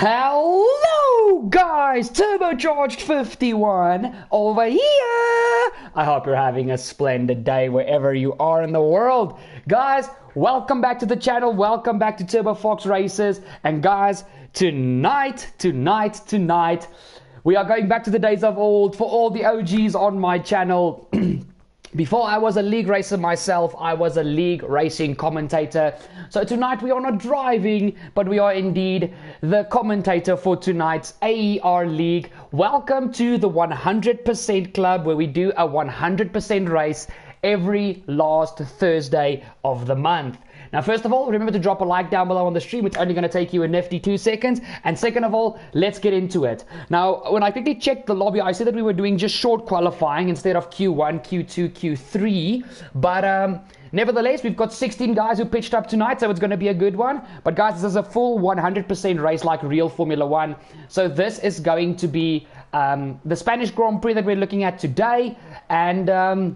Hello guys, Turbocharged 51 over here. I hope you're having a splendid day wherever you are in the world. Guys, welcome back to the channel, welcome back to Turbo Fox Races. And guys, tonight, we are going back to the days of old for all the OGs on my channel. Before I was a league racer myself, I was a league racing commentator. So tonight we are not driving, but we are indeed the commentator for tonight's AER League. Welcome to the 100% Club, where we do a 100% race every last Thursday of the month. Now, first of all, remember to drop a like down below on the stream. It's only going to take you a nifty 2 seconds. And second of all, let's get into it. Now, when I quickly checked the lobby, I said that we were doing just short qualifying instead of Q1, Q2, Q3. But nevertheless, we've got 16 guys who pitched up tonight, so it's going to be a good one. But guys, this is a full 100% race like real Formula 1. So this is going to be the Spanish Grand Prix that we're looking at today. And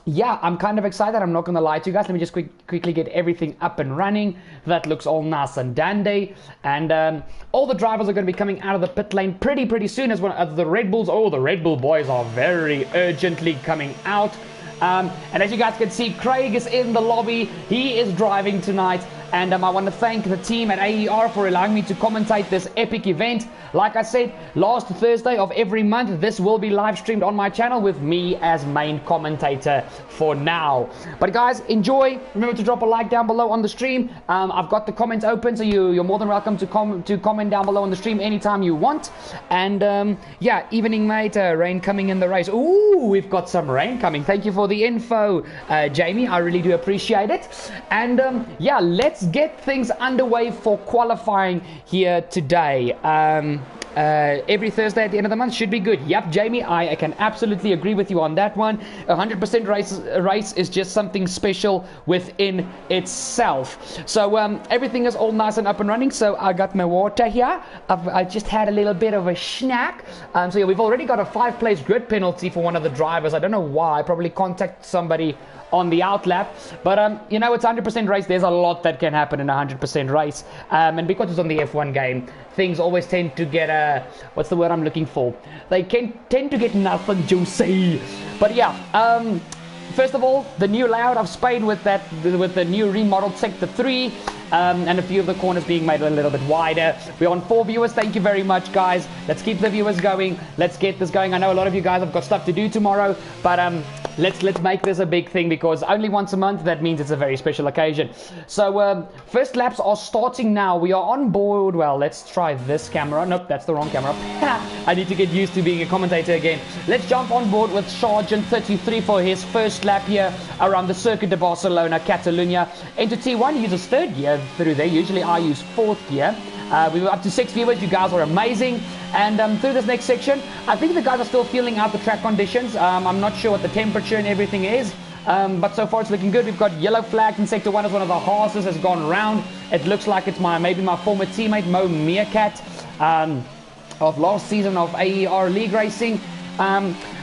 yeah, I'm kind of excited. I'm not going to lie to you guys. Let me just quickly get everything up and running. That looks all nice and dandy. And all the drivers are going to be coming out of the pit lane pretty soon. As one of the Red Bulls. Oh, the Red Bull boys are very urgently coming out. And as you guys can see, Craig is in the lobby. He is driving tonight. And I want to thank the team at AER for allowing me to commentate this epic event. Like I said, last Thursday of every month, this will be live streamed on my channel with me as main commentator for now. But guys, enjoy. Remember to drop a like down below on the stream. I've got the comments open, so you're more than welcome to comment down below on the stream anytime you want. And yeah, evening mate, rain coming in the race. Ooh, we've got some rain coming. Thank you for the info, Jamie. I really do appreciate it. And yeah, let's get things underway for qualifying here today. Every Thursday at the end of the month should be good. Yep, Jamie, I can absolutely agree with you on that one. 100% race is just something special within itself. So everything is all nice and up and running. So I got my water here. I just had a little bit of a snack. So yeah, we've already got a 5-place grid penalty for one of the drivers. I don't know why. I probably contact somebody on the outlap, but you know, it's 100% race. There's a lot that can happen in a 100% race, and because it's on the F1 game, things always tend to get what's the word I'm looking for? They can tend to get nothing juicy. But yeah, first of all, the new layout of Spain with the new remodeled Sector 3. And a few of the corners being made a little bit wider. We're on 4 viewers. Thank you very much, guys. Let's keep the viewers going. Let's get this going. I know a lot of you guys have got stuff to do tomorrow, but let's make this a big thing, because only once a month, that means it's a very special occasion. So first laps are starting now. We are on board. Well, let's try this camera. Nope, that's the wrong camera. I need to get used to being a commentator again. Let's jump on board with Sergeant 33 for his first lap here around the Circuit de Barcelona, Catalunya. Into T1, he uses third gear through there. Usually I use fourth gear. We were up to 6 viewers. You guys are amazing. And through this next section, I think the guys are still feeling out the track conditions. I'm not sure what the temperature and everything is, but so far it's looking good. We've got yellow flags in Sector 1 as one of the horses has gone round. It looks like it's maybe my former teammate Mo Meerkat of last season of AER League Racing.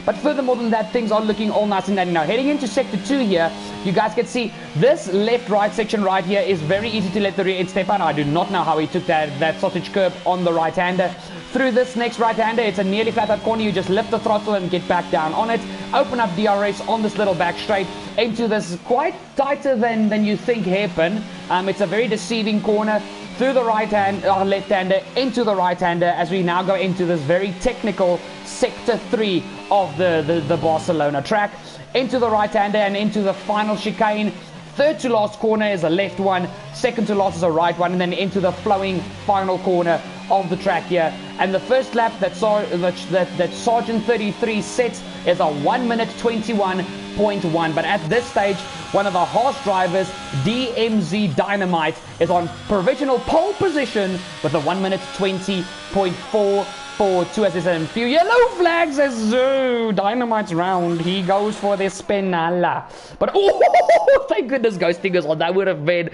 But furthermore than that, things are looking all nice and dandy. Now, heading into Sector 2 here, you guys can see this left-right section right here is very easy to let the rear end step out. I do not know how he took that sausage curb on the right-hander. Through this next right-hander, it's a nearly flat-out corner. You just lift the throttle and get back down on it. Open up DRS on this little back straight into this quite tighter than you think hairpin. It's a very deceiving corner. Through the left-hander into the right-hander, as we now go into this very technical Sector 3 of the Barcelona track. Into the right-hander and into the final chicane. Third to last corner is a left one. Second to last is a right one. And then into the flowing final corner of the track here. And the first lap that Sergeant 33 sets is a 1 minute 21.1. But at this stage, one of the horse drivers, DMZ Dynamite, is on provisional pole position with a 1 minute 20.442. As there's a few yellow flags as Dynamite's round. He goes for the Spinala. But oh, thank goodness Ghost Fingers on that would have been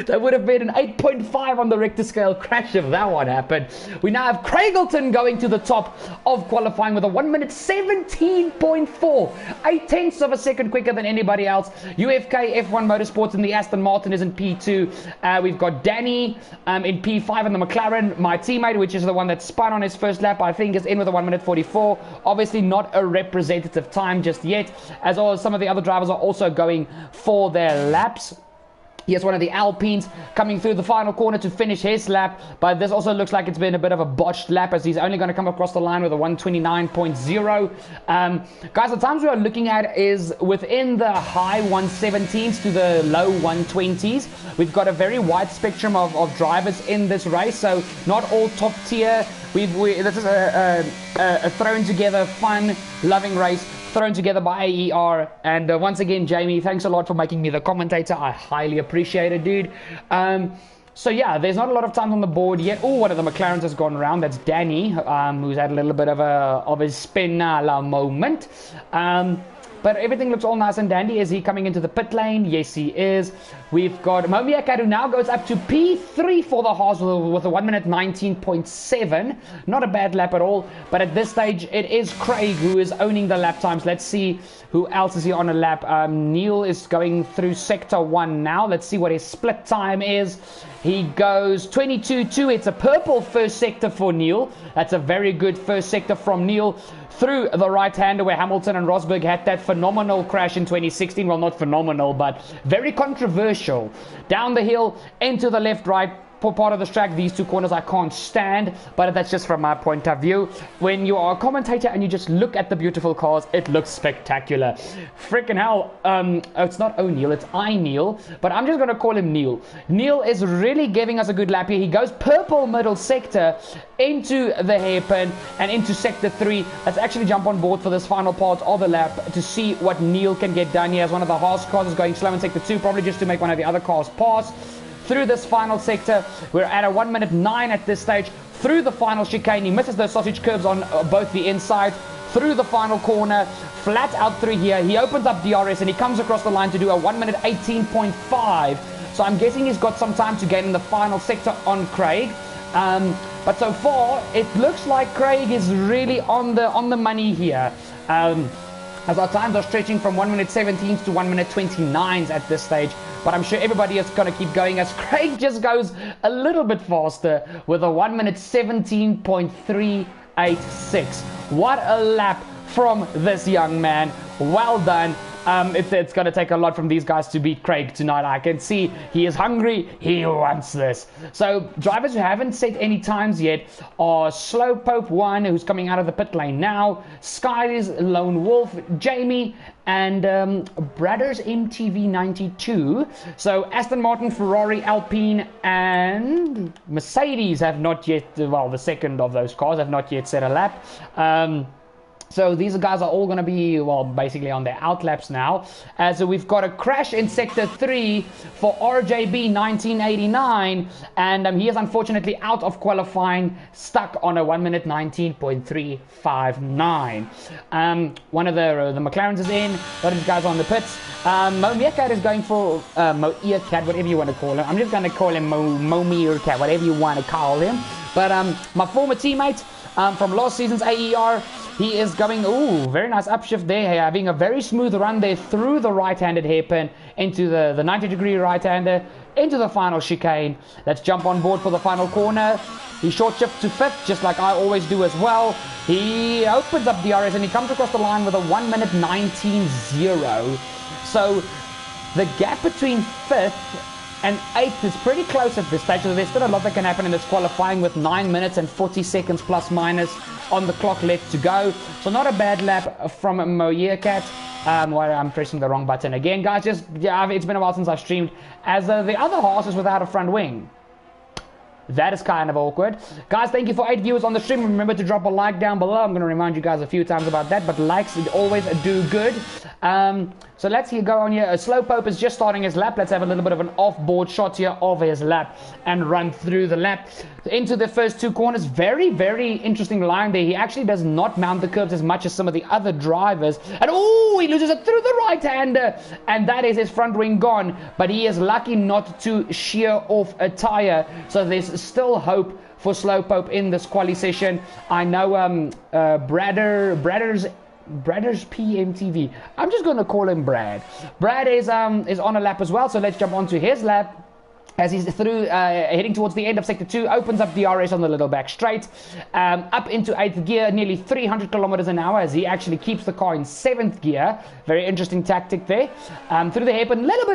That would have been an 8.5 on the Richter scale crash if that one happened. We now have Craigleton going to the top of qualifying with a 1 minute 17.4, 8/10 of a second quicker than anybody else. UFK F1 Motorsports in the Aston Martin is in P2. We've got Danny in P5 in the McLaren. My teammate, which is the one that spun on his first lap, I think is in with a 1 minute 44. Obviously not a representative time just yet, as well as some of the other drivers are also going for their laps. Here's one of the Alpines coming through the final corner to finish his lap, but this also looks like it's been a bit of a botched lap, as he's only going to come across the line with a 129.0. Guys, the times we are looking at is within the high 117s to the low 120s. We've got a very wide spectrum of drivers in this race, so not all top tier. This is a thrown together, fun, loving race, thrown together by AER. And once again, Jamie, thanks a lot for making me the commentator. I highly appreciate it, dude. So yeah, there's not a lot of time on the board yet. Oh, one of the McLarens has gone around. That's Danny, who's had a little bit of a spinala moment. But everything looks all nice and dandy. Is he coming into the pit lane? Yes, he is. We've got Momiak, who now goes up to P3 for the Haas with a 1 minute 19.7. Not a bad lap at all. But at this stage, it is Craig who is owning the lap times. Let's see who else is here on a lap. Neil is going through sector 1 now. Let's see what his split time is. He goes 22.2. It's a purple first sector for Neil. That's a very good first sector from Neil. Through the right-hander where Hamilton and Rosberg had that phenomenal crash in 2016. Well, not phenomenal, but very controversial. Down the hill, into the left-right part of the track. These two corners I can't stand, but that's just from my point of view. When you are a commentator and you just look at the beautiful cars, it looks spectacular. Freaking hell. It's not O'Neill, it's iNeil, but I'm just going to call him Neil. Neil is really giving us a good lap here. He goes purple middle sector into the hairpin and into sector 3. Let's actually jump on board for this final part of the lap to see what Neil can get done here, as one of the Haas cars is going slow in sector 2, probably just to make one of the other cars pass. Through this final sector, we're at a 1 minute 9 at this stage. Through the final chicane, he misses those sausage curves on both the inside. Through the final corner, flat out through here, he opens up DRS and he comes across the line to do a 1 minute 18.5. So I'm guessing he's got some time to gain in the final sector on Craig. But so far, it looks like Craig is really on the money here. As our times are stretching from 1 minute 17s to 1 minute 29s at this stage. But I'm sure everybody is going to keep going as Craig just goes a little bit faster with a 1 minute 17.386. What a lap from this young man. Well done. It's going to take a lot from these guys to beat Craig tonight. I can see he is hungry. He wants this. So drivers who haven't set any times yet are Slowpoke 1, who's coming out of the pit lane now, Sky's Lone Wolf, Jamie, and Brothers MTV 92. So Aston Martin, Ferrari, Alpine, and Mercedes have not yet, well, the second of those cars have not yet set a lap. So these guys are all going to be, well, basically on their outlaps now. So we've got a crash in Sector 3 for RJB 1989. And he is unfortunately out of qualifying, stuck on a 1 minute 19.359. One of the McLarens is in. A lot of these guys are on the pits. Mo Meerkat is going for Mo Earcat, whatever you want to call him. I'm just going to call him Mo Meerkat, whatever you want to call him. But my former teammate from last season's AER, he is going, ooh, very nice upshift there, having a very smooth run there through the right-handed hairpin into the 90-degree right-hander, into the final chicane. Let's jump on board for the final corner. He short shifts to 5th, just like I always do as well. He opens up DRS and he comes across the line with a 1 minute 19.0. So the gap between 5th and 8th is pretty close at this stage, so there's still a lot that can happen in this qualifying with 9 minutes and 40 seconds plus minus on the clock left to go. So not a bad lap from Moyeerkat. I'm pressing the wrong button again, guys. It's been a while since I've streamed, as the other horse is without a front wing. That is kind of awkward. Guys, thank you for 8 viewers on the stream. Remember to drop a like down below. I'm going to remind you guys a few times about that, but likes always do good. So let's go on here. Slowpoke is just starting his lap. Let's have a little bit of an off-board shot here of his lap and run through the lap. Into the first 2 corners. Very, very interesting line there. He actually does not mount the curves as much as some of the other drivers. And oh, Oh, he loses it through the right-hander, and that is his front wing gone. But he is lucky not to shear off a tire, so there's still hope for Slowpoke in this quali session. I know Bradder's PMTV. I'm just going to call him Brad. Brad is on a lap as well, so let's jump onto his lap. As he's through, heading towards the end of Sector 2, opens up DRS on the little back straight, up into 8th gear, nearly 300 kilometers an hour, as he actually keeps the car in 7th gear. Very interesting tactic there. Through the hairpin, a little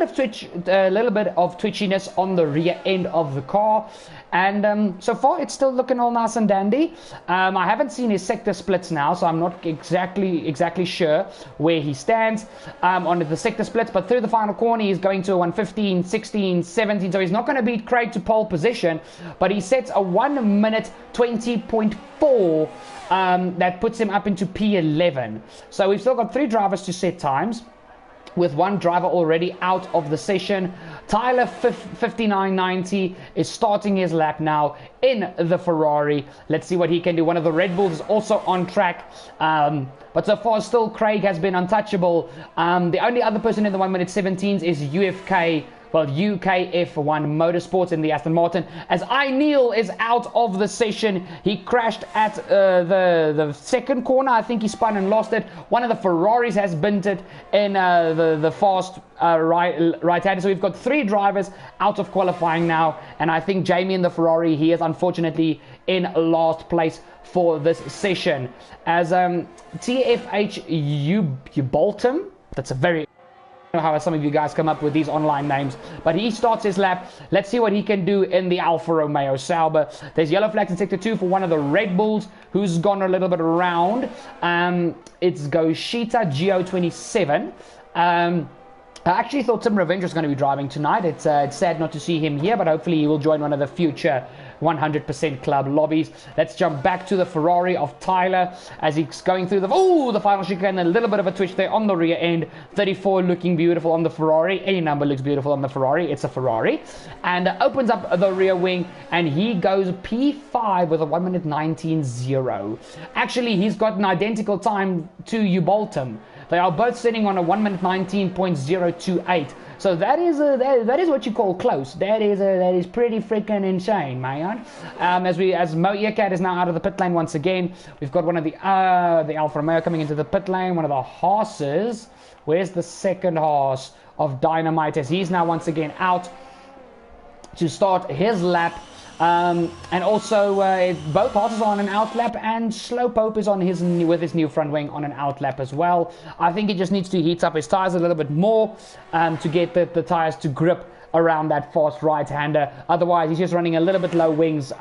bit of twitchiness on the rear end of the car. And so far, it's still looking all nice and dandy. I haven't seen his sector splits now, so I'm not exactly sure where he stands on the sector splits. But through the final corner, he's going to a 1:15, 16, 17. So he's not going to beat Craig to pole position, but he sets a 1 minute 20.4. That puts him up into P11. So we've still got 3 drivers to set times, with 1 driver already out of the session. Tyler 5990 is starting his lap now in the Ferrari. Let's see what he can do. One of the Red Bulls is also on track. But so far, still, Craig has been untouchable. The only other person in the 1 minute 17s is UKF1 Motorsports in the Aston Martin. As iNeil is out of the session, he crashed at the second corner. I think he spun and lost it. One of the Ferraris has bent it in the fast right-hander. So we've got 3 drivers out of qualifying now, and I think Jamie in the Ferrari, he is unfortunately in last place for this session. As TFH Ubaltum, that's a very... I don't know how some of you guys come up with these online names, but he starts his lap. Let's see what he can do in the Alfa Romeo Sauber. There's yellow flags in sector 2 for one of the Red Bulls, who's gone a little bit around. It's Goshita Geo27. I actually thought Tim Revenge was going to be driving tonight. It's sad not to see him here, but hopefully he will join one of the future 100% club lobbies. Let's jump back to the Ferrari of Tyler as he's going through the final chicane. A little bit of a twitch there on the rear end. 34 looking beautiful on the Ferrari. Any number looks beautiful on the Ferrari. It's a Ferrari. And opens up the rear wing, and he goes P5 with a 1 minute 19.0. Actually, he's got an identical time to Ubaltum. They are both sitting on a 1 minute 19.028. So that is what you call close. That is pretty freaking insane, man. As Mo Earcat is now out of the pit lane once again, we've got one of the Alfa Romeo coming into the pit lane. One of the Haas's. Where's the second Haas of Dynamite? As he's now once again out to start his lap. And also both Haas's are on an out lap, and Slowpoke is on with his new front wing on an out lap as well. I think he just needs to heat up his tires a little bit more to get the tires to grip around that fast right-hander. Otherwise, he's just running a little bit low wings.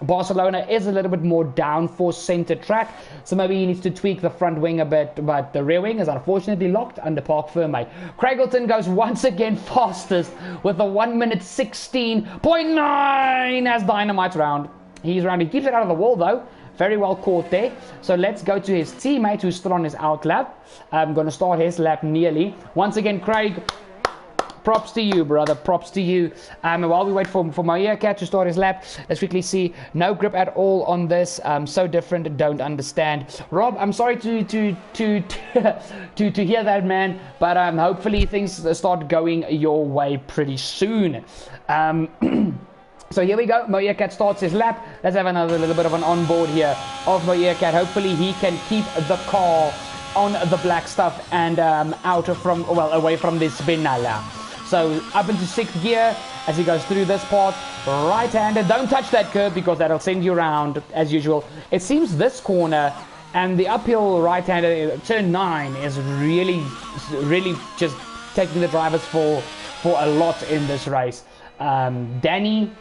Barcelona is a little bit more downforce center track, so maybe he needs to tweak the front wing a bit, but the rear wing is unfortunately locked under park firmly. Craigleton goes once again fastest with a 1 minute 16.9 as Dynamite round. He keeps it out of the wall though. Very well caught there. So let's go to his teammate who's still on his out lap. I'm going to start his lap nearly. Once again, Craig, props to you, brother. Props to you. While we wait for my Earcat to start his lap, let's quickly see. No grip at all on this. So different. Don't understand. Rob, I'm sorry to hear that, man. But hopefully things start going your way pretty soon. So here we go. Mo Earcat starts his lap. Let's have another little bit of an onboard here of Mo Earcat. Hopefully he can keep the car on the black stuff and away from this Benalla. So up into 6th gear as he goes through this part. Right-handed. Don't touch that curb because that'll send you around as usual. It seems this corner and the uphill right-hander turn 9 is really just taking the drivers for a lot in this race. Danny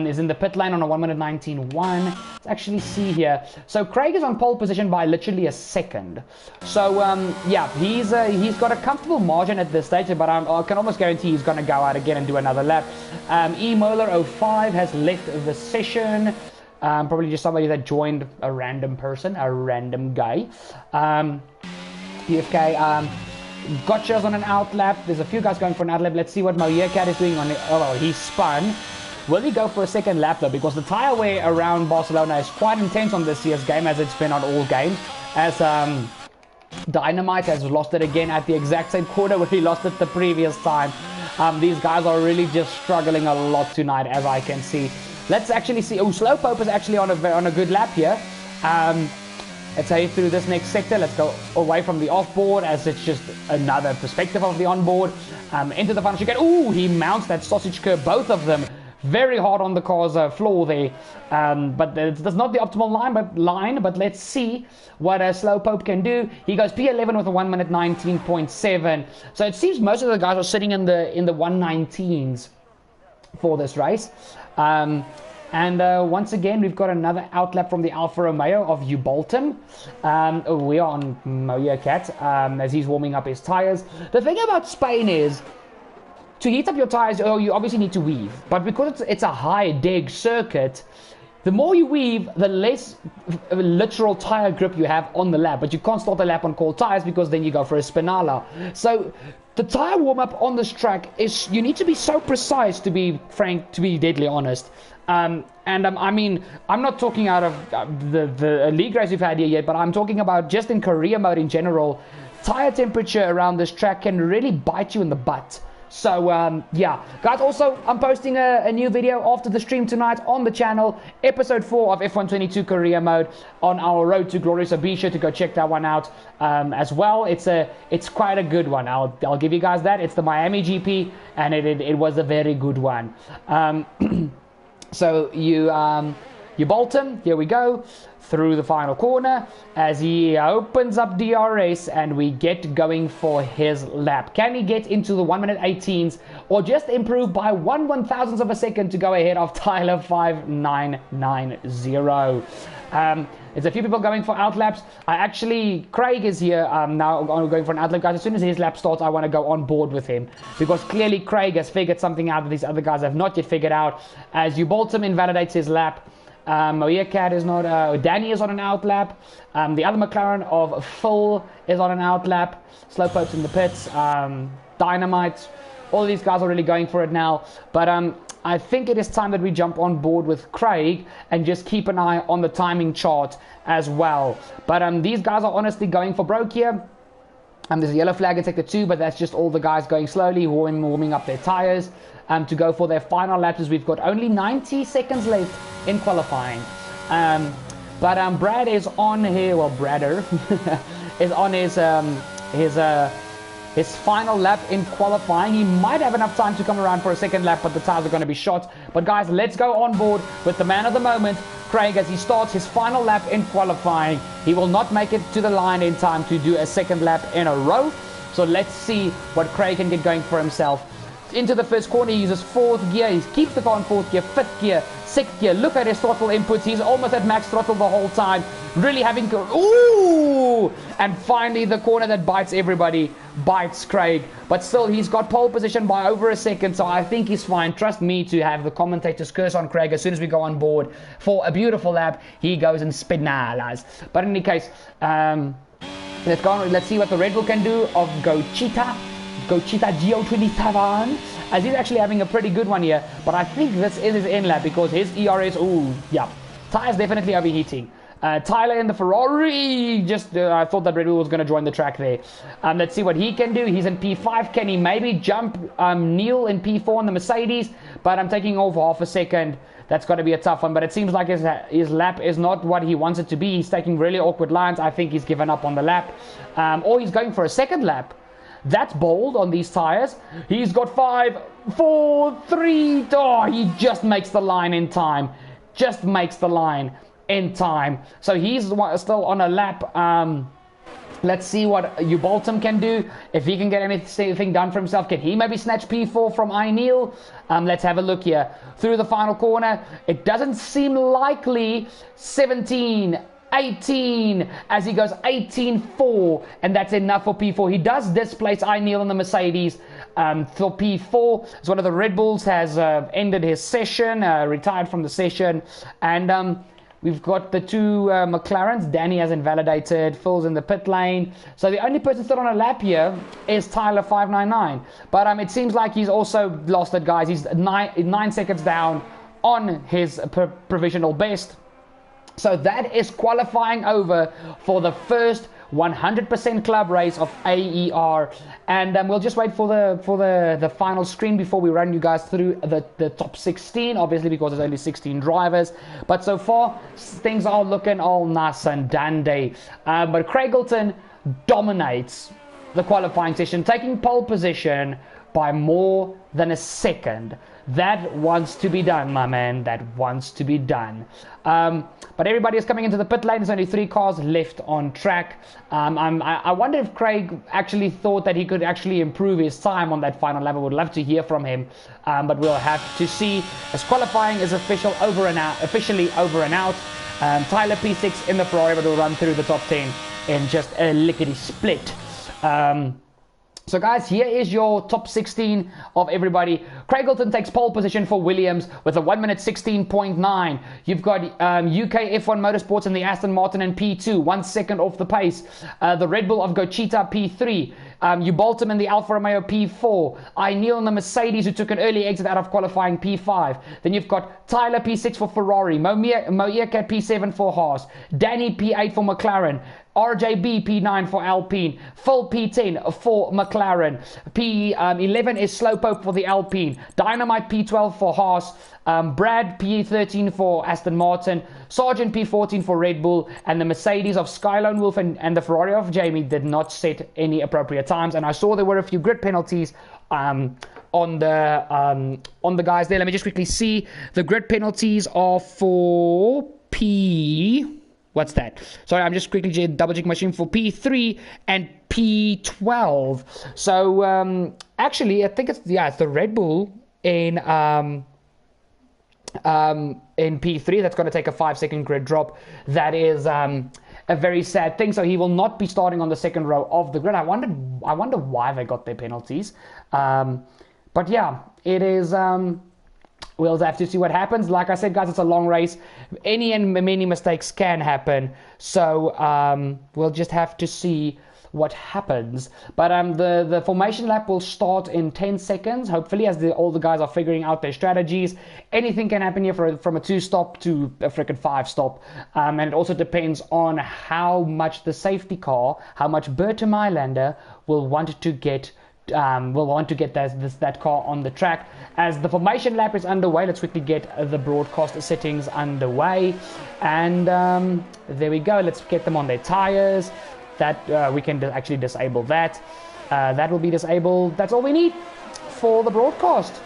is in the pit lane on a 1 minute 19.1. Let's actually see here. So Craig is on pole position by literally a second. So yeah, he's got a comfortable margin at this stage, but I can almost guarantee he's going to go out again and do another lap. eMolar05 has left the session. Probably just somebody that joined a random person, a random guy. PFK. Gotcha's on an out lap. There's a few guys going for an out lap. Let's see what Mo Earcat is doing on it. Oh, he spun. Will he go for a second lap though? Because the tire wear around Barcelona is quite intense on this year's game, as it's been on all games. As Dynamite has lost it again at the exact same corner where he lost it the previous time. These guys are really just struggling a lot tonight, as I can see. Let's actually see. Oh, Slowpoke is actually on a good lap here. Let's head through this next sector. Let's go away from the off-board, as it's just another perspective of the on-board. Into the final chicane. Ooh, he mounts that sausage curve, both of them. Very hard on the car's floor there. But that's not the optimal line, but let's see what Slowpoke can do. He goes P11 with a 1 minute 19.7. So it seems most of the guys are sitting in the 119s for this race. Once again, we've got another outlap from the Alfa Romeo of Ubolton. We are on Motorsport as he's warming up his tires. The thing about Spain is, to heat up your tires, you obviously need to weave. But because it's a high deg circuit, the more you weave, the less literal tire grip you have on the lap. But you can't start the lap on cold tires because then you go for a spinala. So the tire warm-up on this track is, you need to be so precise, to be frank, to be deadly honest. I mean, I'm not talking out of the league race we've had here yet, but I'm talking about just in career mode in general. Tire temperature around this track can really bite you in the butt. So, yeah. Guys, also, I'm posting a new video after the stream tonight on the channel. Episode 4 of F122 Career Mode on our road to glory. So be sure to go check that one out as well. It's quite a good one. I'll give you guys that. It's the Miami GP, and it was a very good one. So you bolt him, here we go, through the final corner as he opens up DRS, and we get going for his lap. Can he get into the 1 minute 18s or just improve by 1/1000th of a second to go ahead of Tyler 5990? There's a few people going for outlaps. Craig is here now going for an outlap. Guys, as soon as his lap starts, I want to go on board with him, because clearly Craig has figured something out that these other guys have not yet figured out. As Ubolton invalidates his lap, Motorsport is not, Danny is on an outlap. The other McLaren of Phil is on an outlap. Slowpoke's in the pits. Dynamite. All these guys are really going for it now. But I think it is time that we jump on board with Craig and just keep an eye on the timing chart as well. But these guys are honestly going for broke here. There's a yellow flag in sector 2, but that's just all the guys going slowly, warming up their tires to go for their final laps, as we've got only 90 seconds left in qualifying. Brad is on here, well, Bradder is on his final lap in qualifying. He might have enough time to come around for a second lap, but the tires are going to be shot. But guys, let's go on board with the man of the moment, Craig, as he starts his final lap in qualifying. He will not make it to the line in time to do a second lap in a row. So let's see what Craig can get going for himself. Into the first corner, he uses 4th gear. He keeps the car in 4th gear, 5th gear, 6th gear. Look at his throttle inputs. He's almost at max throttle the whole time. Really having to... Ooh! And finally, the corner that bites everybody bites Craig. But still, he's got pole position by over a second, so I think he's fine. Trust me to have the commentator's curse on Craig. As soon as we go on board for a beautiful lap, he goes and spinalas. But in any case, let's go on. Let's see what the Red Bull can do of Gochita Geo27, as he's actually having a pretty good one here. But I think this is his end lap, because his ERS, ooh, yeah, tires definitely overheating. Tyler in the Ferrari, I thought that Red Bull was going to join the track there. Let's see what he can do. He's in P5. Can he maybe jump Neil in P4 in the Mercedes? But I'm taking over half a second. That's got to be a tough one. But it seems like his lap is not what he wants it to be. He's taking really awkward lines. I think he's given up on the lap. Or he's going for a second lap. That's bold on these tires. He's got 5, 4, 3. Oh, he just makes the line in time. Just makes the line in time. So he's still on a lap. Let's see what Ubolton can do. If he can get anything done for himself, can he maybe snatch P4 from Neil? Let's have a look here. Through the final corner, it doesn't seem likely. 17, 18, as he goes 18.4, and that's enough for P4. He does displace Neil in the Mercedes for P4. So one of the Red Bulls has ended his session, retired from the session, and we've got the 2 McLarens. Danny has invalidated. Phil's in the pit lane. So the only person still on a lap here is Tyler 599. But it seems like he's also lost it, guys. He's 9 seconds down on his provisional best. So that is qualifying over for the first 100% club race of AER, and we'll just wait for the final screen before we run you guys through the top 16, obviously because there's only 16 drivers, but so far things are looking all nice and dandy. But Craigleton dominates the qualifying session, taking pole position by more than a second. That wants to be done, my man. That wants to be done. But everybody is coming into the pit lane. There's only 3 cars left on track. I wonder if Craig actually thought that he could actually improve his time on that final lap. I would love to hear from him, but we'll have to see as qualifying is officially over and out. Tyler P6 in the Ferrari, but will run through the top 10 in just a lickety split. So guys, here is your top 16 of everybody. Craigleton takes pole position for Williams with a 1 minute 16.9. You've got UK F1 Motorsports and the Aston Martin in P2, 1 second off the pace. The Red Bull of Gochita P3. You Bolton in the Alfa Romeo P4. Neil in the Mercedes, who took an early exit out of qualifying, P5. Then you've got Tyler P6 for Ferrari. Moeerkat P7 for Haas. Danny P8 for McLaren. RJB P9 for Alpine, Phil P10 for McLaren, P11 is Slowpoke for the Alpine, Dynamite P12 for Haas, Brad P13 for Aston Martin, Sargent P14 for Red Bull, and the Mercedes of Skylone Wolf and the Ferrari of Jamie did not set any appropriate times. And I saw there were a few grid penalties on the guys there. Let me just quickly see. The grid penalties are for P... What's that? Sorry, I'm just quickly double checking my screen for P3 and P12. So actually, I think it's the Red Bull in P3 that's going to take a 5-second grid drop. That is a very sad thing. So he will not be starting on the second row of the grid. I wonder why they got their penalties. But yeah, it is. We'll have to see what happens. Like I said, guys, it's a long race. Any and many mistakes can happen. So we'll just have to see what happens. But the formation lap will start in 10 seconds, hopefully, as all the guys are figuring out their strategies. Anything can happen here from a 2-stop to a freaking 5-stop. And it also depends on how much the safety car, how much Berta Mylander will want to get that car on the track. As the formation lap is underway, let's quickly get the broadcast settings underway, and there we go. Let's get them on their tires. That we can actually disable that. That will be disabled. That's all we need for the broadcast,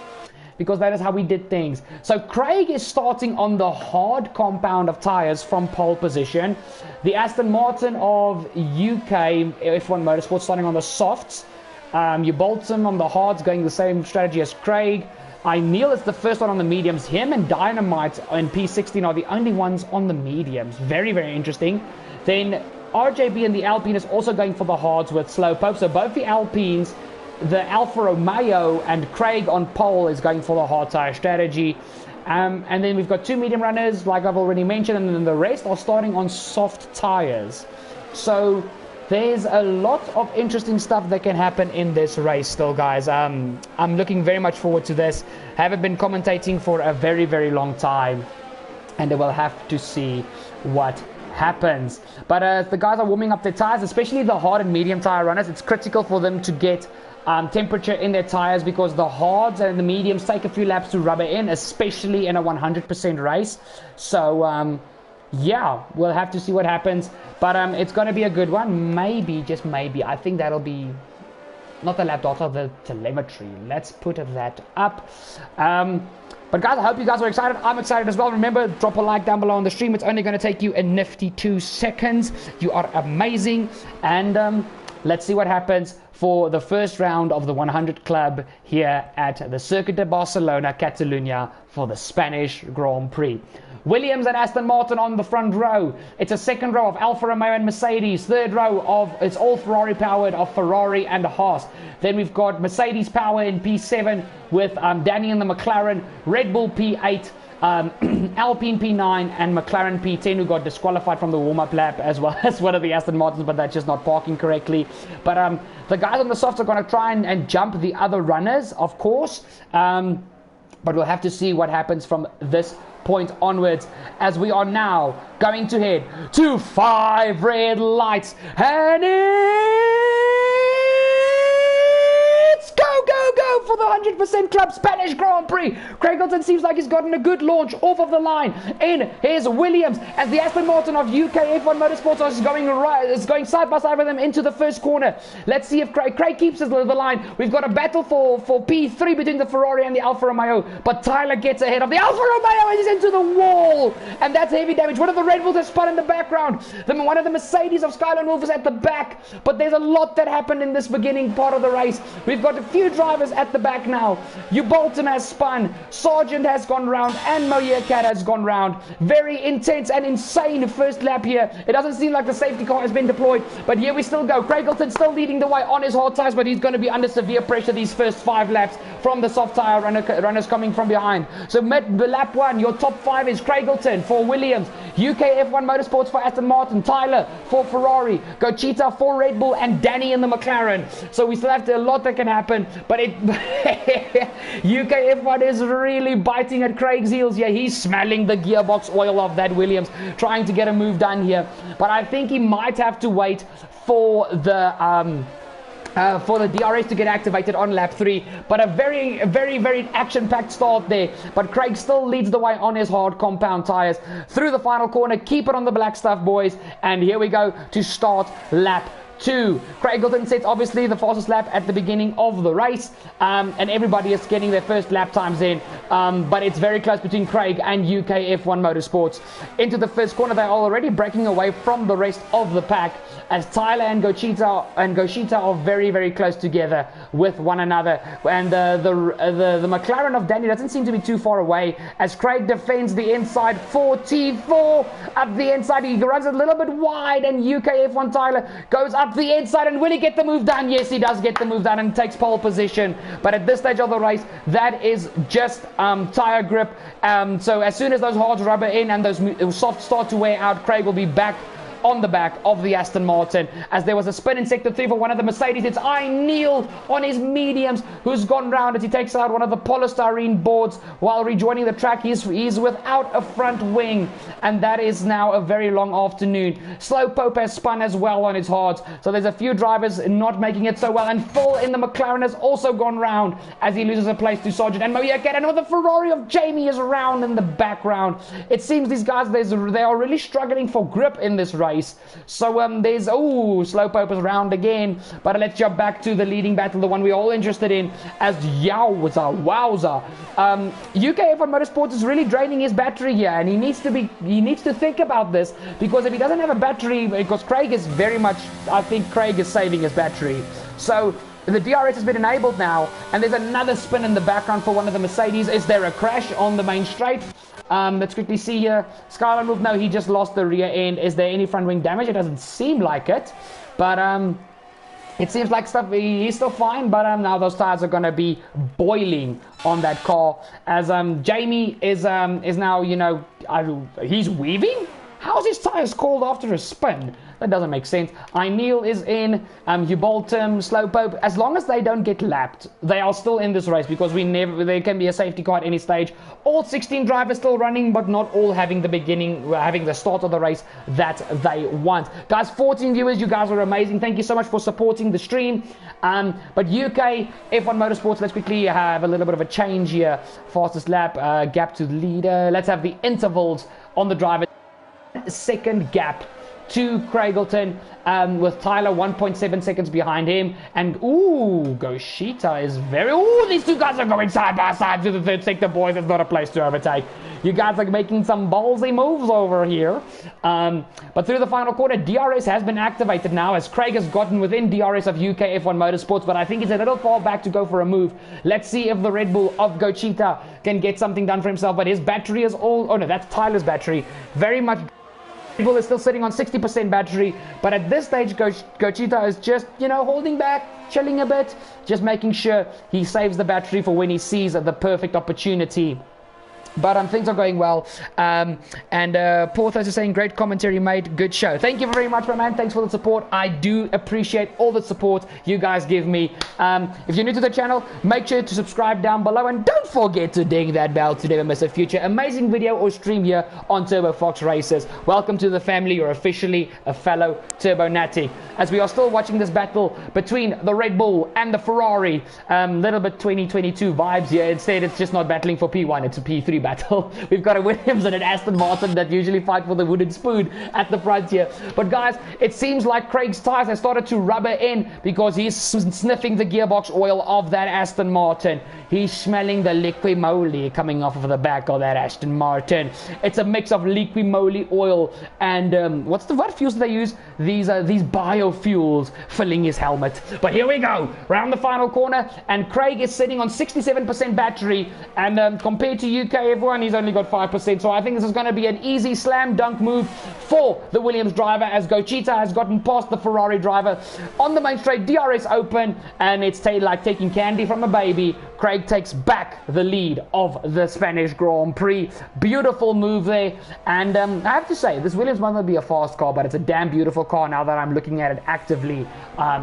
because that is how we did things. So Craig is starting on the hard compound of tires from pole position. The Aston Martin of UK F1 Motorsport starting on the softs. You Bolton on the hards, going the same strategy as Craig. Neil is the first one on the mediums. Him and Dynamite and P16 are the only ones on the mediums. Very, very interesting. Then RJB and the Alpine is also going for the hards with Slowpoke. So both the Alpines, the Alfa Romeo and Craig on pole is going for the hard tire strategy. And then we've got 2 medium runners, like I've already mentioned, and then the rest are starting on soft tires. So there's a lot of interesting stuff that can happen in this race still, guys. I'm looking very much forward to this. Haven't been commentating for a very, very long time, and we'll have to see what happens. But as the guys are warming up their tires, especially the hard and medium tire runners, it's critical for them to get temperature in their tires, because the hards and the mediums take a few laps to rubber in, especially in a 100% race. So yeah, we'll have to see what happens, but it's going to be a good one. Maybe, just maybe, I think that'll be not the lap data, the telemetry. Let's put that up. But guys, I hope you guys are excited. I'm excited as well. Remember, drop a like down below on the stream. It's only going to take you a nifty 2 seconds. You are amazing. And let's see what happens for the first round of the 100 Club here at the Circuit de Barcelona, Catalunya, for the Spanish Grand Prix. Williams and Aston Martin on the front row. It's a second row of Alfa Romeo and Mercedes. Third row of, it's all Ferrari powered, of Ferrari and Haas. Then we've got Mercedes power in P7 with Danny in the McLaren, Red Bull P8, Alpine P9 and McLaren P10, who got disqualified from the warm-up lap, as well as one of the Aston Martins, but that's just not parking correctly. But the guys on the softs are going to try and jump the other runners, of course. But we'll have to see what happens from this point onwards, as we are now going to head to 5 red lights, and it's go for the 100% Club Spanish Grand Prix. Craigleton seems like he's gotten a good launch off of the line in his Williams, as the Aston Martin of UK F1 Motorsports is going side by side with him into the first corner. Let's see if Craig keeps the line. We've got a battle for P3 between the Ferrari and the Alfa Romeo, but Tyler gets ahead of the Alfa Romeo and he's into the wall, and that's heavy damage. One of the Red Bulls has spun in the background. One of the Mercedes of Skyline Wolf is at the back, but there's a lot that happened in this beginning part of the race. We've got a few drivers at the back now. Bolton has spun, Sargent has gone round, and Moyecat has gone round. Very intense and insane first lap here. It doesn't seem like the safety car has been deployed, but here we still go. Craigleton still leading the way on his hard tyres, but he's going to be under severe pressure these first 5 laps from the soft tyre runners coming from behind. So lap 1, your top 5 is Craigleton for Williams, UK F1 Motorsports for Aston Martin, Tyler for Ferrari, Gochita for Red Bull, and Danny in the McLaren. So we still have a lot that can happen, but UK F1 is really biting at Craig's heels here. He's smelling the gearbox oil of that Williams, trying to get a move done here. But I think he might have to wait for the DRS to get activated on lap 3, but a very action-packed start there. But Craig still leads the way on his hard compound tires through the final corner. Keep it on the black stuff, boys, and here we go to start lap 2. Craigleton sets obviously the fastest lap at the beginning of the race, and everybody is getting their first lap times in, but it's very close between Craig and UK F1 Motorsports. Into the first corner, they're already breaking away from the rest of the pack, as Tyler and Gochita are very close together with one another, and the McLaren of Danny doesn't seem to be too far away, as Craig defends the inside for T4 up the inside. He runs a little bit wide, and UK F1 Tyler goes up the inside, and will he get the move done? Yes, he does get the move done and takes pole position. But at this stage of the race, that is just tire grip. So as soon as those hards rubber in and those softs start to wear out, Craig will be back on the back of the Aston Martin, as there was a spin in sector 3 for one of the Mercedes. It's Neil on his mediums who's gone round as he takes out one of the polystyrene boards while rejoining the track. He's without a front wing, and that is now a very long afternoon. Slowpoke has spun as well on his hards, so there's a few drivers not making it so well, and Phil in the McLaren has also gone round as he loses a place to Sargent, and Moyecat, and the Ferrari of Jamie is round in the background. It seems these guys, they are really struggling for grip in this race. So there's Slowpoke is round again, but let's jump back to the leading battle, the one we're all interested in, as wowza. UK F1 Motorsports is really draining his battery here, and he needs to think about this, because if he doesn't have a battery, because Craig is I think Craig is saving his battery. So the DRS has been enabled now, and there's another spin in the background for one of the Mercedes. Is there a crash on the main straight? Let's quickly see here. Skyline Wolf, no, he just lost the rear end. Is there any front wing damage? It doesn't seem like it, but it seems like he's still fine. But now those tires are going to be boiling on that car, as Jamie is now, he's weaving. How's his tires called after a spin? That doesn't make sense. Neil is in, Uboltum, Slowpoke. As long as they don't get lapped, they are still in this race, because there can be a safety car at any stage. All 16 drivers still running, but not all having the start of the race that they want. Guys, 14 viewers, you guys are amazing. Thank you so much for supporting the stream. But UK F1 Motorsports, let's quickly have a little bit of a change here. Fastest lap, gap to the leader. Let's have the intervals on the driver. Second gap to Craigleton, with Tyler 1.7 seconds behind him, and Gochita is these two guys are going side by side to the third sector, boys. It's not a place to overtake. You guys are making some ballsy moves over here, but through the final quarter, DRS has been activated now, as Craig has gotten within DRS of UK F1 Motorsports, but I think he's a little far back to go for a move. Let's see if the Red Bull of Gochita can get something done for himself, but his battery is that's Tyler's battery, very much. Red Bull is still sitting on 60% battery, but at this stage, Gochita is just, holding back, chilling a bit, just making sure he saves the battery for when he sees the perfect opportunity. But things are going well. And Porthos is saying, great commentary, mate. Good show. Thank you very much, my man. Thanks for the support. I do appreciate all the support you guys give me. If you're new to the channel, make sure to subscribe down below. And don't forget to ding that bell to never miss a future amazing video or stream here on Turbo Fox Racers. Welcome to the family. You're officially a fellow Turbo Natty. As we are still watching this battle between the Red Bull and the Ferrari. Little bit 2022 vibes here. Instead, it's just not battling for P1. It's a P3 battle. We've got a Williams and an Aston Martin that usually fight for the wooden spoon at the front here. But guys, it seems like Craig's tires have started to rubber in because he's sniffing the gearbox oil of that Aston Martin. He's smelling the liqui moly coming off of the back of that Aston Martin. It's a mix of liqui moly oil and what fuels do they use? These biofuels filling his helmet. But here we go, round the final corner, and Craig is sitting on 67% battery, and compared to UK F1, he's only got 5%. So I think this is going to be an easy slam dunk move for the Williams driver, as Gochita has gotten past the Ferrari driver on the main straight. DRS open, and it's like taking candy from a baby. Craig takes back the lead of the Spanish Grand Prix. Beautiful move there. And I have to say, this Williams might not be a fast car, but it's a damn beautiful car now that I'm looking at it actively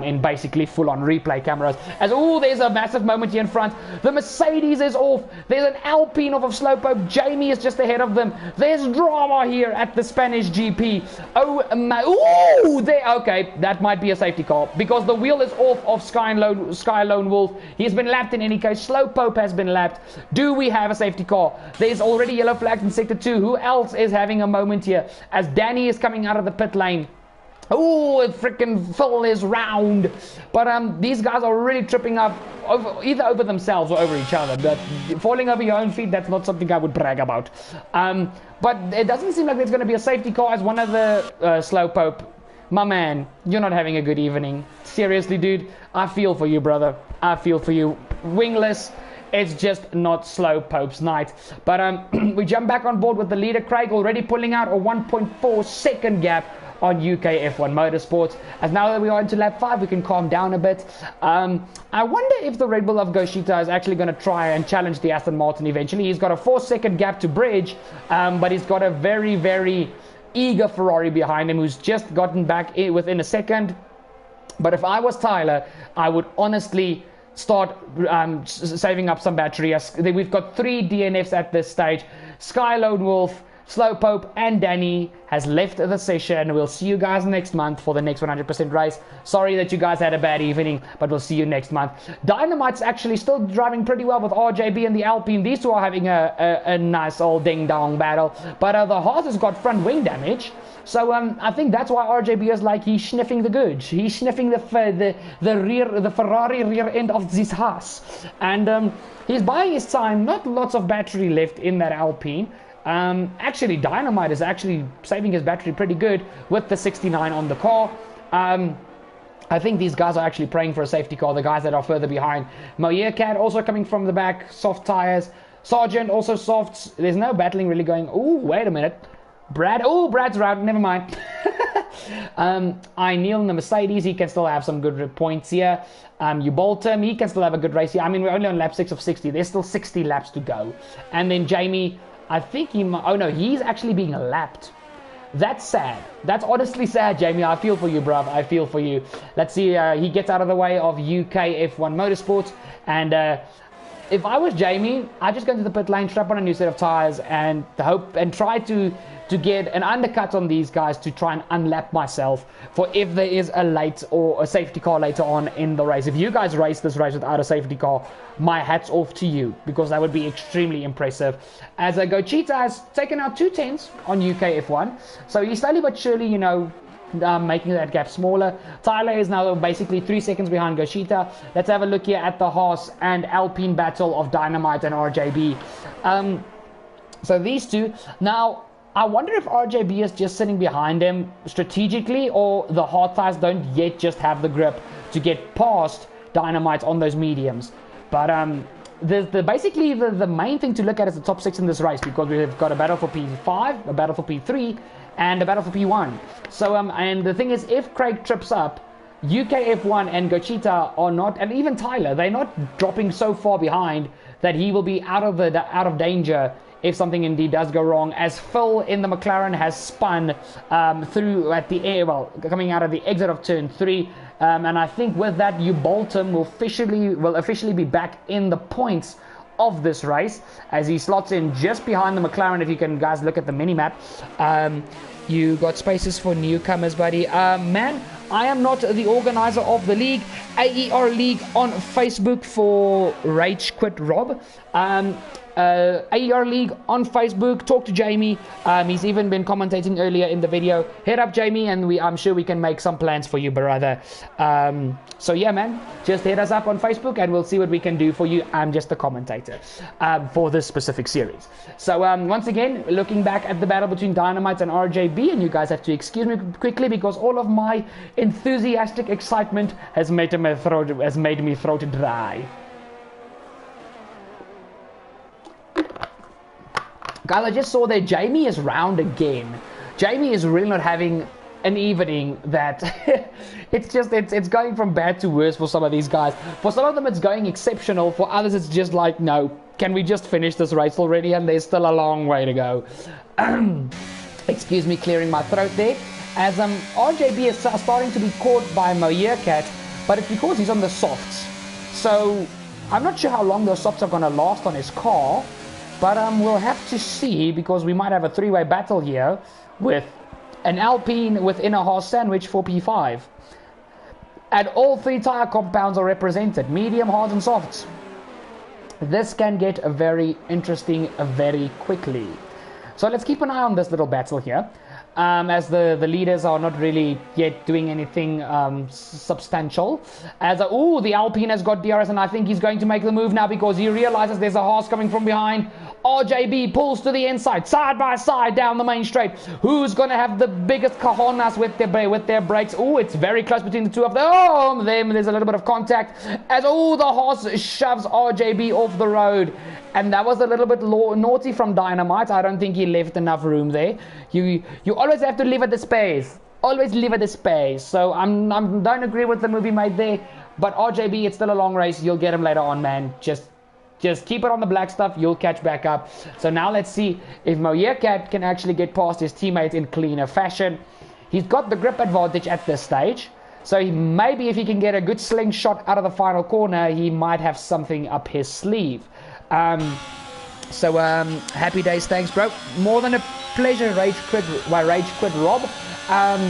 in basically full-on replay cameras. As, oh, there's a massive moment here in front. The Mercedes is off. There's an Alpine off of Slowpoke. Jamie is just ahead of them. There's drama here at the Spanish GP. Oh, my. Ooh, there. Okay, that might be a safety car because the wheel is off of Sky Lone Wolf. He's been lapped in any case. Slowpoke has been lapped. Do we have a safety car? There's already yellow flags in sector 2. Who else is having a moment here? As Danny is coming out of the pit lane. Oh, freaking Phil is round. But these guys are really tripping up either over themselves or over each other. But falling over your own feet, that's not something I would brag about. But it doesn't seem like there's going to be a safety car as one of the Slowpoke. My man, you're not having a good evening. Seriously, dude, I feel for you, brother. I feel for you. Wingless, it's just not Slowpoke's night. But we jump back on board with the leader, Craig, already pulling out a 1.4 second gap on UK F1 Motorsport. As now that we are into lap 5, we can calm down a bit. I wonder if the Red Bull of Goshita is actually going to try and challenge the Aston Martin eventually. He's got a 4-second gap to bridge, but he's got a very, very eager Ferrari behind him who's just gotten back within a second. But if I was Tyler, I would honestly start saving up some battery. We've got 3 DNFs at this stage. Sky Lone Wolf, Slowpoke and Danny has left the session. We'll see you guys next month for the next 100% race. Sorry that you guys had a bad evening, but we'll see you next month. Dynamite's actually still driving pretty well with RJB and the Alpine. These two are having a nice old ding-dong battle. But the Haas has got front wing damage. So I think that's why RJB is like he's sniffing the goods. He's sniffing the Ferrari rear end of this Haas. And he's buying his time. Not lots of battery left in that Alpine. Actually, Dynamite is actually saving his battery pretty good with the 69 on the car. I think these guys are actually praying for a safety car, the guys that are further behind. Moyecat also coming from the back, soft tires. Sargent also softs. There's no battling really going. Oh, wait a minute. Brad's around, never mind. I Neil in the Mercedes, he can still have some good points here. You Bolton, he can still have a good race here. I mean, we're only on lap 6 of 60. There's still 60 laps to go. And then Jamie, I think oh no, he's actually being lapped. That's sad. That's honestly sad, Jamie. I feel for you, bruv. I feel for you. Let's see, he gets out of the way of UK F1 Motorsports. And if I was Jamie, I'd just go into the pit lane, strap on a new set of tires, and hope and try to get an undercut on these guys to try and unlap myself for if there is a late or a safety car later on in the race. If you guys race this race without a safety car, my hat's off to you, because that would be extremely impressive. As Gochita has taken out 2 tenths on UK F1, so he's slowly but surely, you know, making that gap smaller. Tyler is now basically 3 seconds behind Gochita. Let's have a look here at the Haas and Alpine battle of Dynamite and RJB. So these two now. I wonder if RJB is just sitting behind him strategically, or the hard tires don't yet just have the grip to get past Dynamite on those mediums. But basically the main thing to look at is the top 6 in this race, because we've got a battle for P5, a battle for P3, and a battle for P1. So and the thing is, if Craig trips up, UK F1 and Gochita are not, and even Tyler, they're not dropping so far behind that he will be out of danger if something indeed does go wrong, as Phil in the McLaren has spun through at the air, well, coming out of the exit of turn 3, and I think with that, Bolton will officially be back in the points of this race, as he slots in just behind the McLaren. If you can guys look at the mini-map, you got spaces for newcomers, buddy. Man, I am not the organizer of the league. AER League on Facebook for Rage Quit Rob. AER League on Facebook. Talk to Jamie. He's even been commentating earlier in the video. Head up, Jamie, and I'm sure we can make some plans for you, brother. So yeah, man, just hit us up on Facebook and we'll see what we can do for you. I'm just the commentator for this specific series. So once again, looking back at the battle between Dynamite and RJB, and you guys have to excuse me quickly because all of my enthusiastic excitement has made me throat dry. Guys, I just saw that Jamie is round again. Jamie is really not having an evening that it's going from bad to worse for some of these guys. For some of them it's going exceptional, for others it's just like, no, can we just finish this race already? And there's still a long way to go. Excuse me, clearing my throat there. As RJB is starting to be caught by Moyeerkat, but it's because he's on the softs. So I'm not sure how long those softs are going to last on his car. But we'll have to see, because we might have a three-way battle here with an Alpine within a Haas sandwich for P5. And all three tyre compounds are represented, medium, hard and softs. This can get very interesting very quickly. So let's keep an eye on this little battle here. As the leaders are not really yet doing anything substantial. As the Alpine has got DRS, and I think he's going to make the move now because he realizes there's a Haas coming from behind. RJB pulls to the inside, side by side down the main straight. Who's going to have the biggest cajonas with their brakes? Oh, it's very close between the two of them. There's a little bit of contact as the Haas shoves RJB off the road. And that was a little bit naughty from Dynamite. I don't think he left enough room there. You always have to leave at the space. Always leave at the space. So I don't agree with the move he made there. But RJB, it's still a long race. You'll get him later on, man. Just keep it on the black stuff. You'll catch back up. So now let's see if Moyeerkat can actually get past his teammate in cleaner fashion. He's got the grip advantage at this stage. So maybe if he can get a good slingshot out of the final corner, he might have something up his sleeve. Happy days, thanks, bro. More than a pleasure, Rage Quit Rob.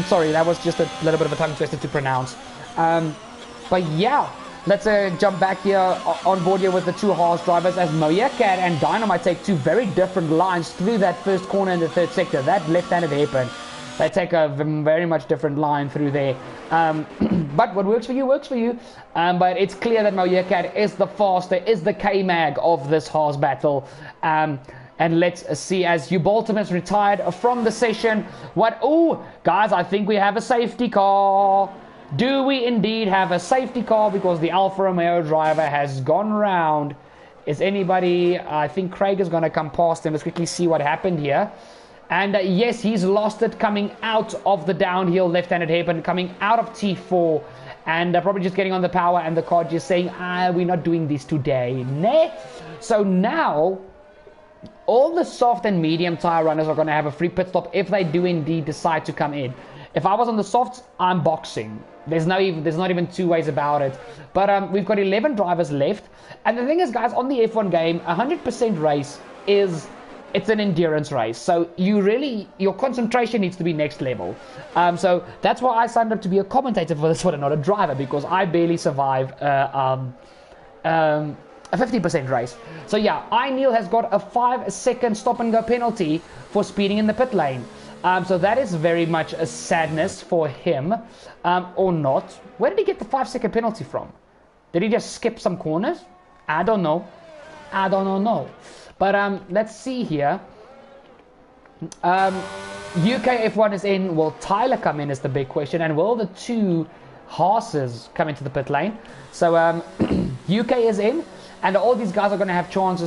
Sorry, that was just a little bit of a tongue twister to pronounce. But yeah, let's jump back here on board here with the two Haas drivers, as Moyeerkat and Dynamite take two very different lines through that first corner in the third sector. That left-handed hairpin, they take a very much different line through there. But what works for you works for you. But it's clear that Moyeerkat is the faster, is the K-Mag of this Haas battle. And let's see, as Bolton has retired from the session. Guys, I think we have a safety car. Do we indeed have a safety car? Because the Alfa Romeo driver has gone round. Is anybody... I think Craig is going to come past him. Let's quickly see what happened here. And yes, he's lost it coming out of the downhill left-handed hairpin, coming out of T4. And probably just getting on the power, and the car just saying, we're not doing this today. Nah. So now, all the soft and medium tire runners are going to have a free pit stop if they do indeed decide to come in. If I was on the softs, I'm boxing. There's not even two ways about it. But we've got 11 drivers left. And the thing is, guys, on the F1 game, 100% race is... It's an endurance race, so your concentration needs to be next level. So that's why I signed up to be a commentator for this one and not a driver, because I barely survive a 50% race. So yeah, iNeil has got a 5-second stop-and-go penalty for speeding in the pit lane. So that is very much a sadness for him, or not. Where did he get the 5-second penalty from? Did he just skip some corners? I don't know. But let's see here. UK F1 is in. Will Tyler come in is the big question. And will the two Haases come into the pit lane? So UK is in. And all these guys are going to have chance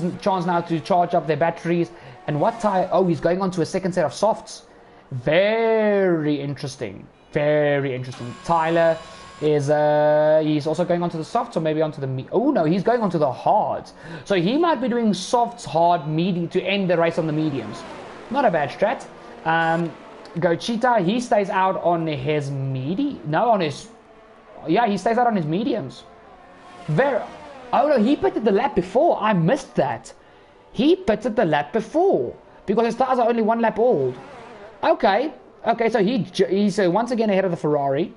now to charge up their batteries. And what tire? Oh, he's going on to a second set of softs. Very interesting. Very interesting. Tyler is he's also going onto the softs or maybe onto the oh no, he's going onto the hards. So he might be doing softs, hard, medium to end the race on the mediums. Not a bad strat. Gymkhana, he stays out on his he stays out on his mediums. Oh no, he pitted the lap before. I missed that. He pitted the lap before because his tires are only 1 lap old. Okay, so he's once again ahead of the Ferrari.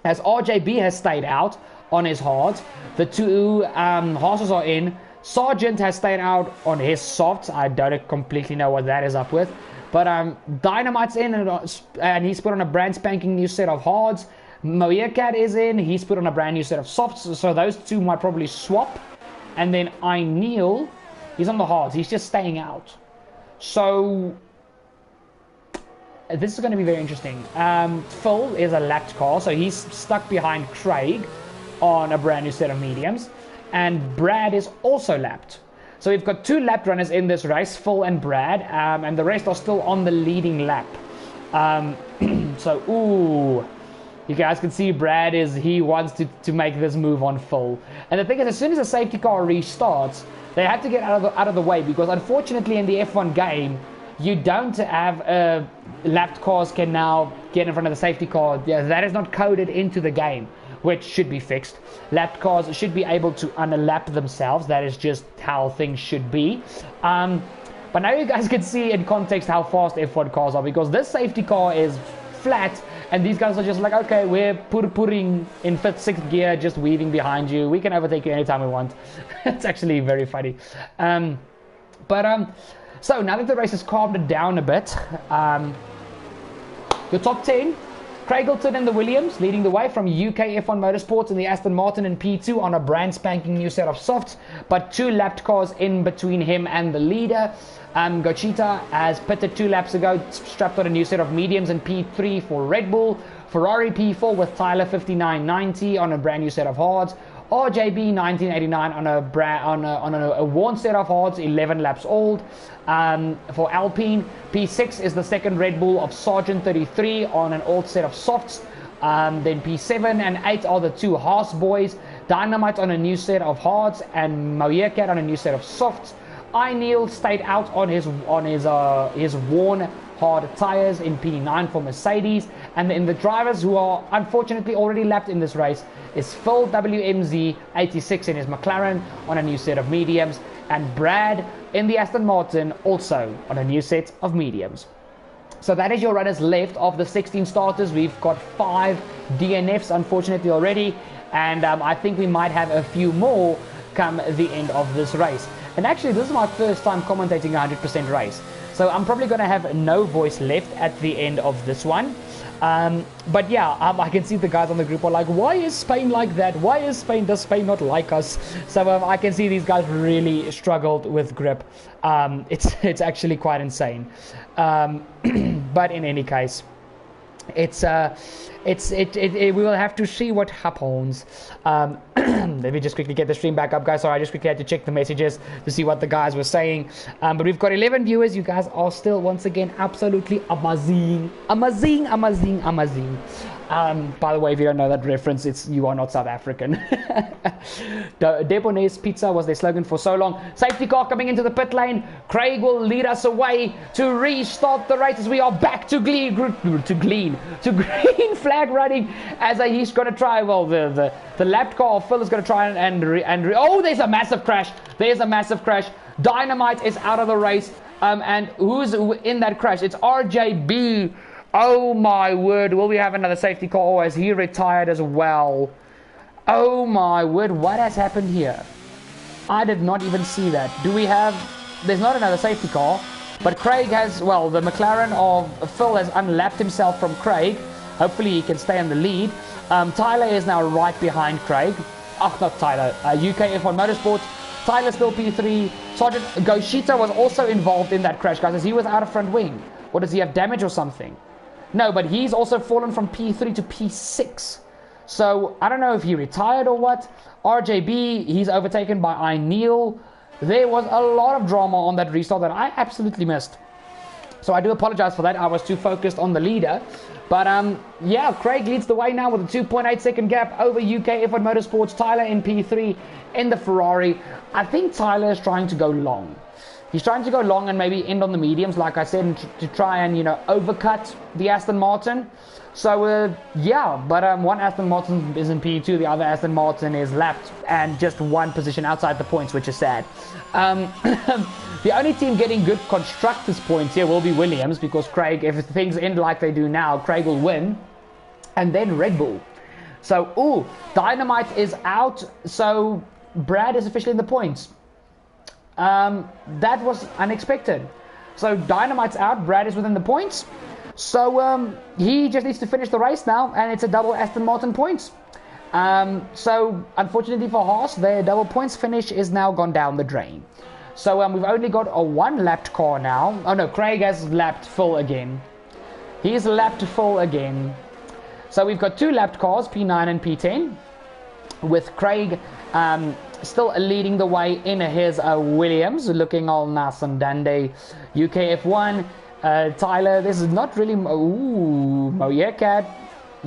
As RJB has stayed out on his hards. The two Haas's are in. Sargent has stayed out on his softs. I don't completely know what that is up with. But Dynamite's in and he's put on a brand spanking new set of hards. Moeerkat is in. He's put on a brand new set of softs. So those two might probably swap. And then iiNeil, he's on the hards. He's just staying out. So this is going to be very interesting. Phil is a lapped car, so he's stuck behind Craig on a brand new set of mediums. And Brad is also lapped. So we've got 2 lapped runners in this race, Phil and Brad, and the rest are still on the leading lap. So, you guys can see Brad he wants to make this move on Phil. And the thing is, as soon as the safety car restarts, they have to get out of the way, because unfortunately in the F1 game, you don't have lapped cars can now get in front of the safety car. Yeah, that is not coded into the game, which should be fixed. Lapped cars should be able to unlap themselves. That is just how things should be. But now you guys can see in context how fast F1 cars are, because this safety car is flat and these guys are just like, okay, we're putting in 5th, 6th gear, just weaving behind you. We can overtake you anytime we want. It's actually very funny. So now that the race has calmed down a bit, your top 10, Craigleton and the Williams leading the way from UK F1 Motorsports, and the Aston Martin in P2 on a brand spanking new set of softs, but 2 lapped cars in between him and the leader. Gymkhana has pitted 2 laps ago, strapped on a new set of mediums in P3 for Red Bull. Ferrari P4 with Tyler 5990 on a brand new set of hards. RJB 1989 on a worn set of hards, 11 laps old. For Alpine, P6 is the second Red Bull of Sargent 33 on an old set of softs. Then P7 and 8 are the 2 Haas boys. Dynamite on a new set of hards and Moeerkat on a new set of softs. iiNeil stayed out on his worn hard tires in P9 for Mercedes. And then the drivers who are unfortunately already lapped in this race is Phil WMZ 86 in his McLaren on a new set of mediums, and Brad in the Aston Martin also on a new set of mediums. So that is your runners left of the 16 starters. We've got 5 DNFs unfortunately already, and I think we might have a few more come the end of this race. And actually this is my first time commentating a 100% race, so I'm probably going to have no voice left at the end of this one. But yeah, I can see the guys on the group are like, why is Spain like that? Does Spain not like us? So I can see these guys really struggled with grip. It's actually quite insane. But in any case, we will have to see what happens. Let me just quickly get the stream back up, guys. Sorry, I just quickly had to check the messages to see what the guys were saying. But we've got 11 viewers. You guys are still, once again, absolutely amazing. By the way, if you don't know that reference, you are not South African. Debonaire's Pizza was their slogan for so long. Safety car coming into the pit lane. Craig will lead us away to restart the race as we are back to green flag running, as he's going to try. Well, the lapped car of Phil is going to try oh, there's a massive crash. Dynamite is out of the race. And who's in that crash? It's RJB. Oh my word, will we have another safety car, or has he retired as well? Oh my word, what has happened here? I did not even see that. There's not another safety car, but Craig has, well, the McLaren of Phil has unlapped himself from Craig. Hopefully he can stay on the lead. Tyler is now right behind Craig. Oh, not Tyler, UK F1 Motorsports. Tyler still P3. Sergeant Gymkhana was also involved in that crash, guys, as he was out of front wing. Or does he have damage or something? No, but he's also fallen from P3 to P6. So, I don't know if he retired or what. RJB, he's overtaken by iiNeil. There was a lot of drama on that restart that I absolutely missed. So I do apologize for that. I was too focused on the leader. But yeah, Craig leads the way now with a 2.8 second gap over UK F1 Motorsports. Tyler in P3 in the Ferrari. I think Tyler is trying to go long. He's trying to go long and maybe end on the mediums, like I said, to try and, you know, overcut the Aston Martin. So, yeah, but one Aston Martin is in P2, the other Aston Martin is lapped and just one position outside the points, which is sad. The only team getting good constructors points here will be Williams, because Craig, if things end like they do now, Craig will win. And then Red Bull. So, ooh, Dynamite is out, so Brad is officially in the points. That was unexpected. So Dynamite's out, Brad is within the points. So he just needs to finish the race now, and it's a double Aston Martin points. So unfortunately for Haas, their double points finish is now gone down the drain. So we've only got a one-lapped car now. Oh no, Craig has lapped full again. He's lapped full again. So we've got two lapped cars, P9 and P10, with Craig still leading the way in his Williams, looking all nice and dandy. UK F1, Tyler, this is not really... Ooh, Moyekat,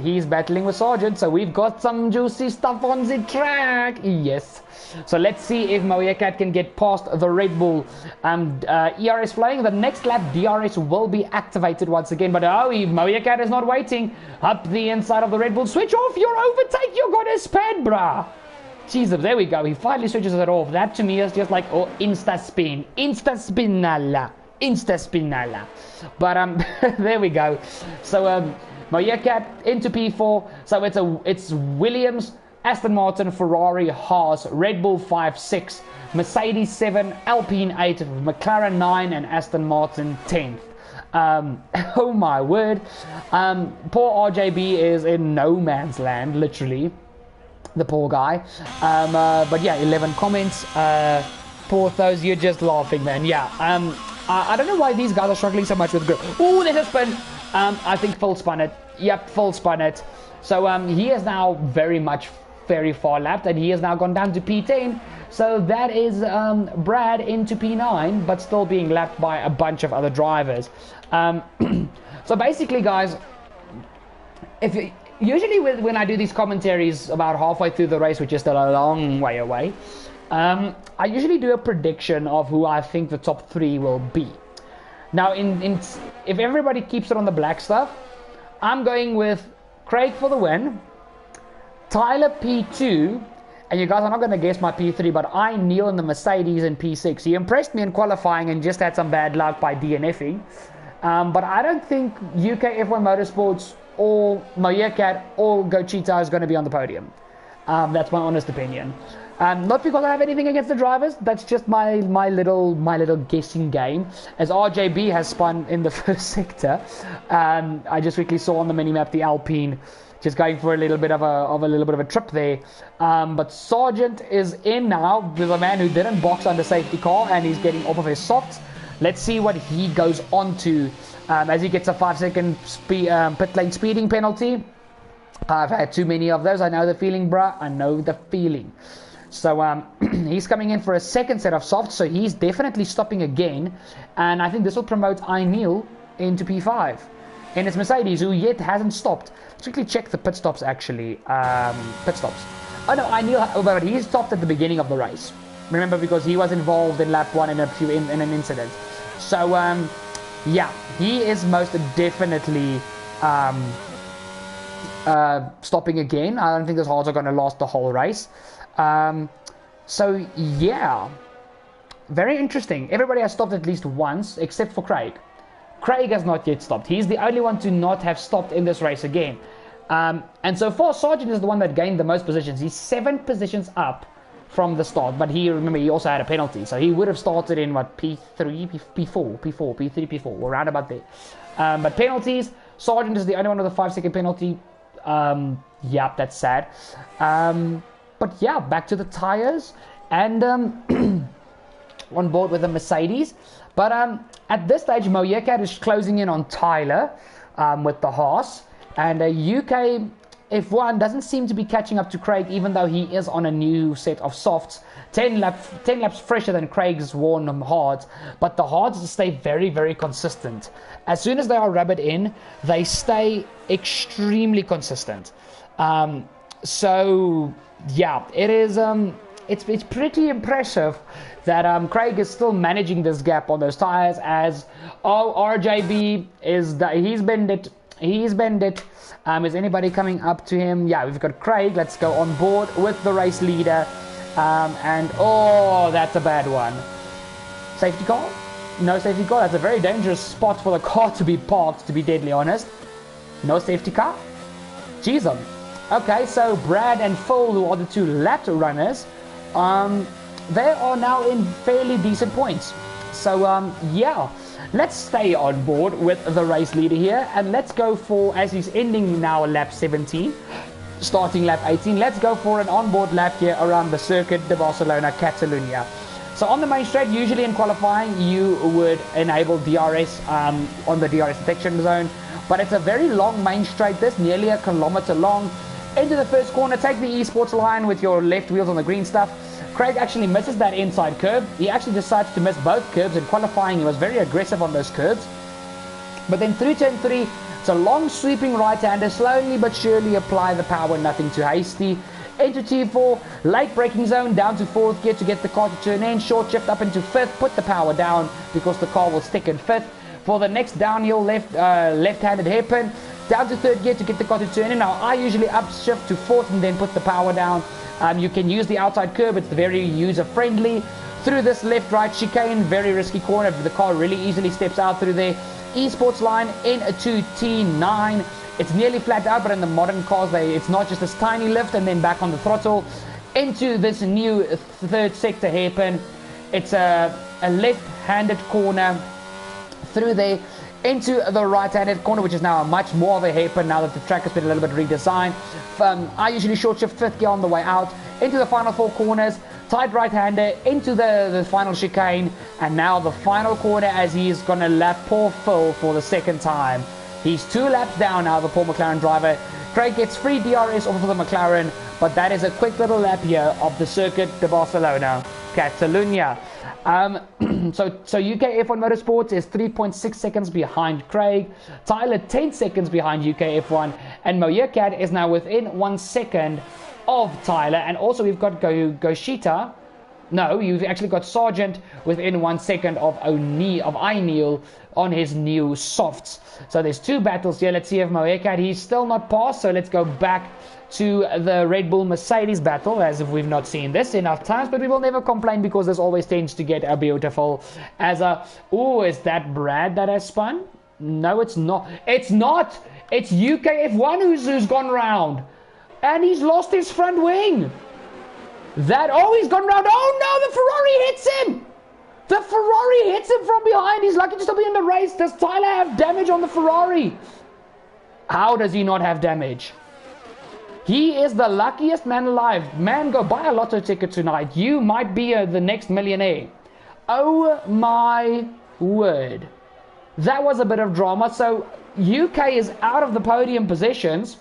he's battling with Sargent, so we've got some juicy stuff on the track. Yes. So let's see if Moyekat can get past the Red Bull ERS flying. The next lap, DRS will be activated once again, but oh, Moyekat is not waiting. Up the inside of the Red Bull. Switch off your overtake, you're gonna spin, bruh. Jesus, there we go. He finally switches it off. That to me is just like, oh, insta-spin. Insta-spinala. Insta-spinala. But, there we go. So, Moyekat into P4. So it's Williams, Aston Martin, Ferrari, Haas, Red Bull 5, 6, Mercedes 7, Alpine 8, McLaren 9, and Aston Martin 10th. Oh my word. Poor RJB is in no man's land, literally. The poor guy. But yeah, 11 comments. Poor those, you're just laughing, man. Yeah. I don't know why these guys are struggling so much with grip. Oh, there's a spin. I think Phil spun it. Yep, Phil spun it. So he is now very far lapped, and he has now gone down to P10. So that is Brad into P9, but still being lapped by a bunch of other drivers. So basically, guys, usually when I do these commentaries about halfway through the race, which is still a long way away, I usually do a prediction of who I think the top 3 will be. Now, if everybody keeps it on the black stuff, I'm going with Craig for the win, Tyler P2, and you guys are not going to guess my P3, but I Neil in the Mercedes in P6. He impressed me in qualifying and just had some bad luck by DNFing. But I don't think UK F1 Motorsports or Moyekat or Gochita is going to be on the podium. That's my honest opinion. Not because I have anything against the drivers. That's just my little guessing game. As RJB has spun in the first sector, I just quickly saw on the minimap the Alpine just going for a little bit of a trip there. But Sargent is in now with a man who didn't box under safety car, and he's getting off of his softs. Let's see what he goes on to as he gets a 5-second pit lane speeding penalty. I've had too many of those. I know the feeling, bruh. I know the feeling. So he's coming in for a second set of softs, so he's definitely stopping again. And I think this will promote Neil into P5. And it's Mercedes, who yet hasn't stopped. Let's quickly check the pit stops, actually. Pit stops. Oh, no, Neil, but he stopped at the beginning of the race. Remember, because he was involved in lap 1 in an incident. So, yeah, he is most definitely stopping again. I don't think those hards are going to last the whole race. So, yeah, very interesting. Everybody has stopped at least once, except for Craig. Craig has not yet stopped. He's the only one to not have stopped in this race again. And so far, Sargent is the one that gained the most positions. He's 7 positions up from the start. But remember, he also had a penalty. So he would have started in, what, P3, P4, P3, P4, around about there. But penalties, Sargent is the only one with a 5-second penalty. Yep, that's sad. But yeah, back to the tires. And on board with the Mercedes. But at this stage, Moyekat is closing in on Tyler with the Haas. And UK F1 doesn't seem to be catching up to Craig, even though he is on a new set of softs. 10 laps fresher than Craig's worn hards, but the hards stay very, very consistent. As soon as they are rubbed in, they stay extremely consistent. So yeah, it is. It's pretty impressive that Craig is still managing this gap on those tires. As RJB he's bent it. Is anybody coming up to him? Yeah, we've got Craig. Let's go on board with the race leader. And that's a bad one. Safety car? No safety car. That's a very dangerous spot for the car to be parked, to be deadly honest. No safety car? Jeez. Okay, so Brad and Phil, who are the two lap runners, they are now in fairly decent points. So yeah, let's stay on board with the race leader here, and let's go for, as he's ending now lap 17, starting lap 18, let's go for an onboard lap here around the Circuit de Barcelona, Catalunya. So on the main straight, usually in qualifying, you would enable DRS on the DRS detection zone, but it's a very long main straight, this nearly a kilometer long. Into the first corner, take the esports line with your left wheels on the green stuff. Craig actually misses that inside curb. He actually decides to miss both curbs. In qualifying, he was very aggressive on those curbs. But then through turn 3, it's a long sweeping right-hander. Slowly but surely apply the power, nothing too hasty. Into T4, late braking zone, down to 4th gear to get the car to turn in. Short shift up into 5th, put the power down because the car will stick in 5th. For the next downhill left-handed hairpin, down to 3rd gear to get the car to turn in. Now I usually upshift to 4th and then put the power down. You can use the outside curb, it's very user friendly. Through this left-right chicane, very risky corner, the car really easily steps out through there. Esports line into T9. It's nearly flat out, but in the modern cars it's not just this tiny lift and then back on the throttle. Into this new 3rd sector hairpin. It's a left-handed corner through there. Into the right-handed corner, which is now much more of a hairpin now that the track has been a little bit redesigned. I usually short shift 5th gear on the way out. Into the final 4 corners, tight right-hander, into the final chicane, and now the final corner as he's going to lap poor Phil for the 2nd time. He's 2 laps down now, the poor McLaren driver. Craig gets free DRS off of the McLaren, but that is a quick little lap here of the Circuit de Barcelona, Catalunya. So UK F1 Motorsports is 3.6 seconds behind Craig, Tyler 10 seconds behind UK F1, and Moyekat is now within 1 second of Tyler. And also we've got Goshita. No, you've actually got Sargent within 1 second of Ineal on his new softs. So there's 2 battles here. Let's see if Moyekat, he's still not passed, so let's go back to the Red Bull Mercedes battle, as if we've not seen this enough times, but we will never complain because this always tends to get a beautiful as a... Oh, is that Brad that has spun? No, it's not. It's not! It's UK F1 who's gone round. And he's lost his front wing. He's gone round. Oh no, the Ferrari hits him! The Ferrari hits him from behind. He's lucky to still be in the race. Does Tyler have damage on the Ferrari? How does he not have damage? He is the luckiest man alive. Man, go buy a lotto ticket tonight. You might be the next millionaire. Oh my word. That was a bit of drama. So UK is out of the podium positions.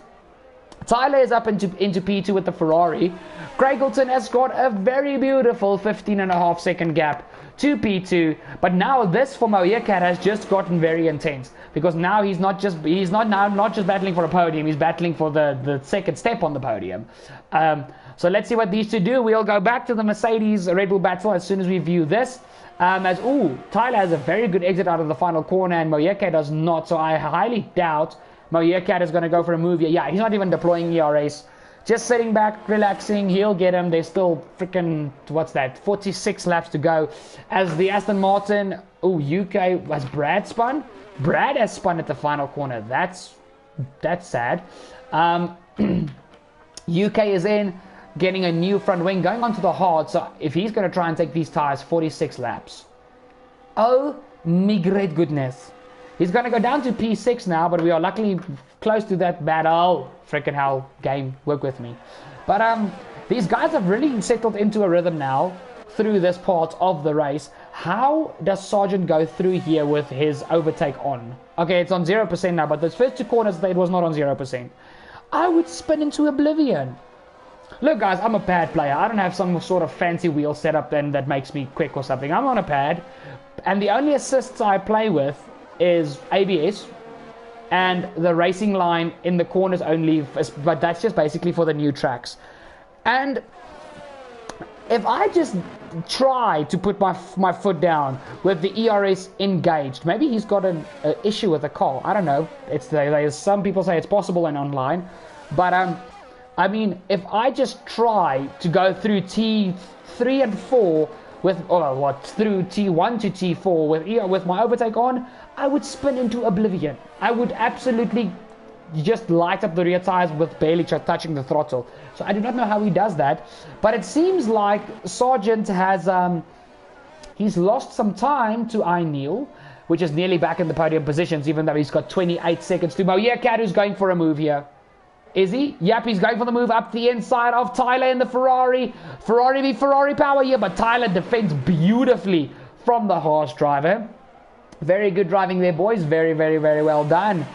Tyler is up into P2 with the Ferrari. Craigleton has got a very beautiful 15.5 second gap to P2, but now this for Moyekat has just gotten very intense, because now he's not just battling for a podium, he's battling for the second step on the podium. So let's see what these two do. We'll go back to the Mercedes Red Bull battle as soon as we view this. Tyler has a very good exit out of the final corner and Moyekat does not, so I highly doubt Moyekat is going to go for a move here. Yeah, he's not even deploying ERAs. Just sitting back, relaxing. He'll get him. There's still freaking, 46 laps to go. As the Aston Martin, UK, has Brad spun? Brad has spun at the final corner. That's sad. UK is in, getting a new front wing, going onto the hard. So if he's going to try and take these tires, 46 laps. Oh, my great goodness. He's going to go down to P6 now, but we are luckily close to that battle. Freaking hell, game, work with me. But these guys have really settled into a rhythm now through this part of the race. How does Sargent go through here with his overtake on? Okay, it's on 0% now, but those first 2 corners, it was not on 0%. I would spin into oblivion. Look, guys, I'm a pad player. I don't have some sort of fancy wheel setup then that makes me quick or something. I'm on a pad, and the only assists I play with is ABS and the racing line in the corners only, but that's just basically for the new tracks. And if I just try to put my foot down with the ERS engaged, maybe he's got an issue with the car. I don't know. Some people say it's possible and online, but I mean, if I just try to go through T3 and 4 through T1 to T4 with my overtake on, I would spin into oblivion. I would absolutely just light up the rear tires with barely touching the throttle. So I do not know how he does that, but it seems like Sargent has he's lost some time to iNeil, which is nearly back in the podium positions, even though he's got 28 seconds to go. Yeah, Cat, who's going for a move here. Is he? Yep, he's going for the move up the inside of Tyler in the Ferrari. Ferrari power here, but Tyler defends beautifully from the Haas driver. Very good driving there, boys. Very, very, very well done.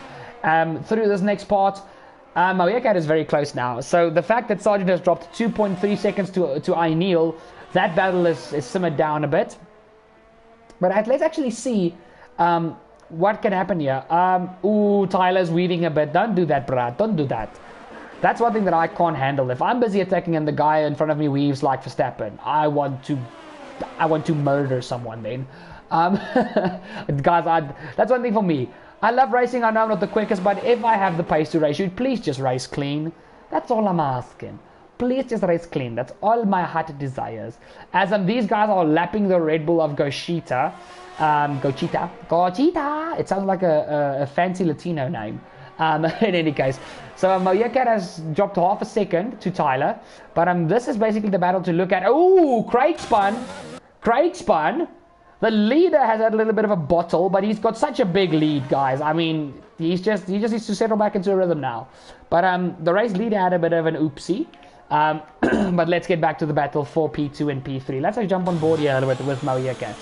Through this next part, Moeacat is very close now. So the fact that Sargent has dropped 2.3 seconds to iNeil, that battle is simmered down a bit. But let's actually see what can happen here. Ooh, Tyler's weaving a bit. Don't do that, Brad. Don't do that. That's one thing that I can't handle. If I'm busy attacking and the guy in front of me weaves like Verstappen, I want to murder someone then. Guys, that's one thing for me. I love racing. I know I'm not the quickest, but if I have the pace to race, please just race clean. That's all I'm asking. Please just race clean. That's all my heart desires. As these guys are lapping the Red Bull of Gochita. Gochita. It sounds like a fancy Latino name. In any case, so Moeacat has dropped half a second to Tyler, but this is basically the battle to look at. Oh, Craig spun. The leader has had a little bit of a bottle, but he's got such a big lead, guys. I mean, he just needs to settle back into a rhythm now. But the race leader had a bit of an oopsie. But let's get back to the battle for P2 and P3. Let's jump on board here with Moeacat.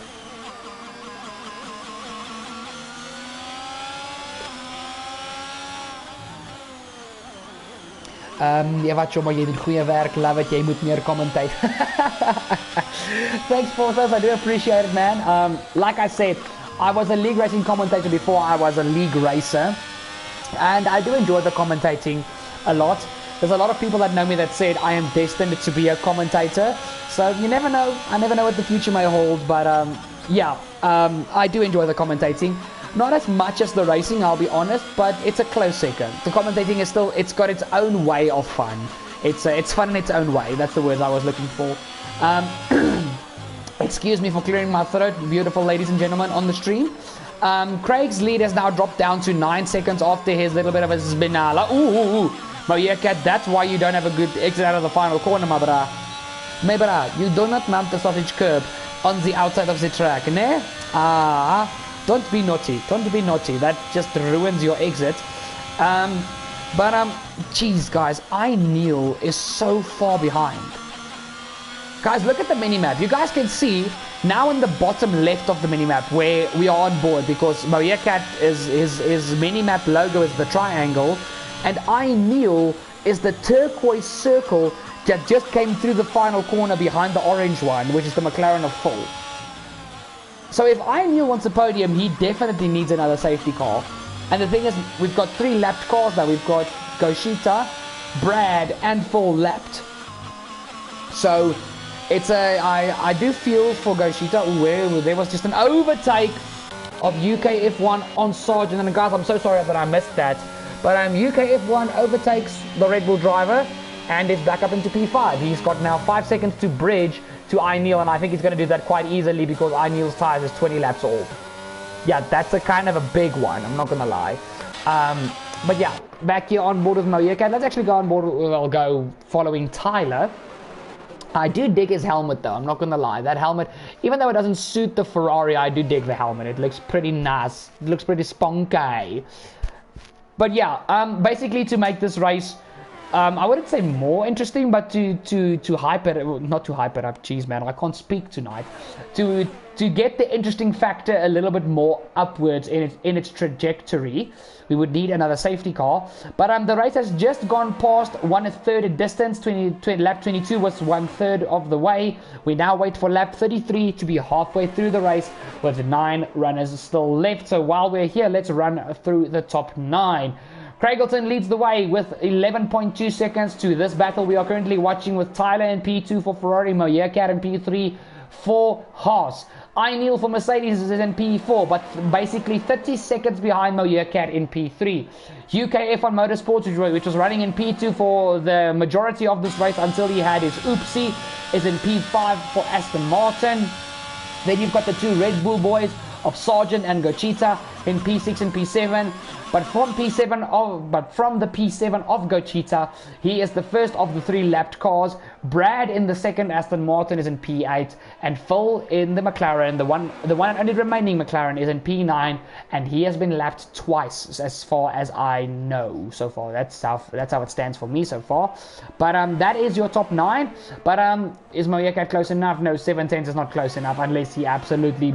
Wat jongen, je doet goede werk, love it, jij moet meer commentate. Thanks Forces, I do appreciate it, man. Like I said, I was a league racing commentator before I was a league racer, and I do enjoy the commentating a lot. There's a lot of people that know me that said I am destined to be a commentator, so you never know. I never know what the future may hold, but I do enjoy the commentating. Not as much as the racing, I'll be honest, but it's a close second. The commentating is still, it's got its own way of fun. It's fun in its own way. That's the words I was looking for. Excuse me for clearing my throat, beautiful ladies and gentlemen on the stream. Craig's lead has now dropped down to 9 seconds after his little bit of a spinala. Ooh. Moeacat, that's why you don't have a good exit out of the final corner, my bra. My bra, you do not mount the sausage curb on the outside of the track, ne? Don't be naughty. Don't be naughty. That just ruins your exit. Geez, guys, iNeil is so far behind. Guys, look at the minimap. You guys can see now in the bottom left of the minimap where we are on board, because Moeacat his minimap logo is the triangle, and iNeil is the turquoise circle that just came through the final corner behind the orange one, which is the McLaren of full. So if iNeil wants a podium, he definitely needs another safety car. And the thing is, we've got 3 lapped cars now. We've got Gochita, Brad, and Full lapped. So it's I do feel for Gochita, where there was just an overtake of UK F1 on Sargent. And guys, I'm so sorry that I missed that. But UK F1 overtakes the Red Bull driver and is back up into P5. He's got now 5 seconds to bridge to iNeil, and I think he's going to do that quite easily because iNeil's tires is 20 laps old. Yeah, that's a kind of a big one, I'm not going to lie. But yeah, back here on board with Moeacat. Let's actually go on board, I'll go following Tyler. I do dig his helmet though, I'm not going to lie. That helmet, even though it doesn't suit the Ferrari, I do dig the helmet. It looks pretty nice, it looks pretty spunky. But yeah, basically to make this race, I wouldn't say more interesting, but to hype it, not to hype it up, jeez man, I can't speak tonight. To to get the interesting factor a little bit more upwards in its trajectory, we would need another safety car. But the race has just gone past 1/3 distance. Lap 22 was 1/3 of the way. We now wait for lap 33 to be halfway through the race with 9 runners still left. So while we're here, let's run through the top 9. Craigleton leads the way with 11.2 seconds to this battle we are currently watching, with Tyler in P2 for Ferrari, Moyekat in P3 for Haas. iNeil for Mercedes is in P4, but basically 30 seconds behind Moyekat in P3. UK F1 Motorsport, which was running in P2 for the majority of this race until he had his oopsie, is in P5 for Aston Martin. Then you've got the 2 Red Bull boys of Sargent and Gochita in P6 and P7. But from the P7 of Gochita, he is the first of the 3 lapped cars. Brad in the second Aston Martin is in P8, and Phil in the McLaren, the one and only remaining McLaren, is in P9, and he has been lapped twice, as far as I know so far. That's how it stands for me so far. But that is your top 9. But is Moyekat close enough? No, 7/10 is not close enough unless he absolutely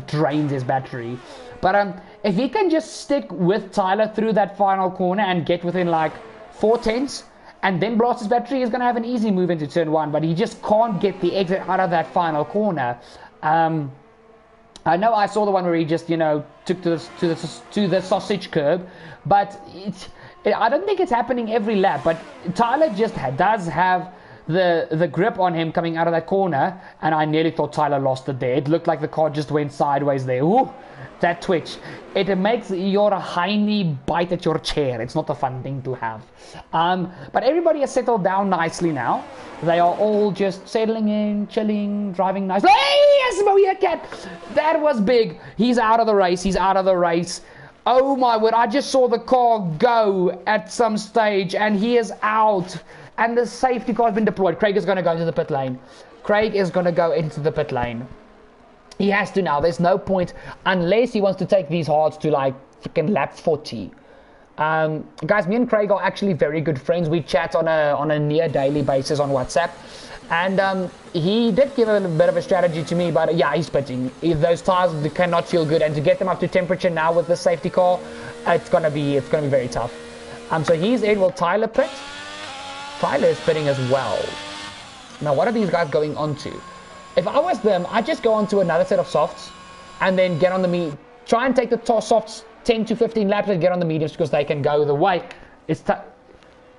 drains his battery. But if he can just stick with Tyler through that final corner and get within like 4/10 and then blast his battery, he's going to have an easy move into turn 1. But he just can't get the exit out of that final corner. I know I saw the one where he just, took to the sausage curb, but I don't think it's happening every lap. But Tyler just does have the grip on him coming out of that corner, and I nearly thought Tyler lost it there. It looked like the car just went sideways there. Ooh, that twitch. It makes your hiney bite at your chair. It's not a fun thing to have. But everybody has settled down nicely now. They are all just settling in, chilling, driving nice. Hey, yes, Moyekat! That was big. He's out of the race. Oh my word, I just saw the car go at some stage, and he is out. And the safety car has been deployed. Craig is going to go into the pit lane. He has to now. There's no point unless he wants to take these hards to like freaking lap 40. Guys, me and Craig are actually very good friends. We chat on a near daily basis on WhatsApp. And he did give a bit of a strategy to me, but yeah, he's pitting. Those tires cannot feel good, and to get them up to temperature now with the safety car, it's gonna be very tough. So he's in. Will Tyler pit? Tyler is pitting as well. Now, what are these guys going on to? If I was them, I'd just go on to another set of softs and then get on the medium. Try and take the softs 10 to 15 laps and get on the mediums because they can go the way.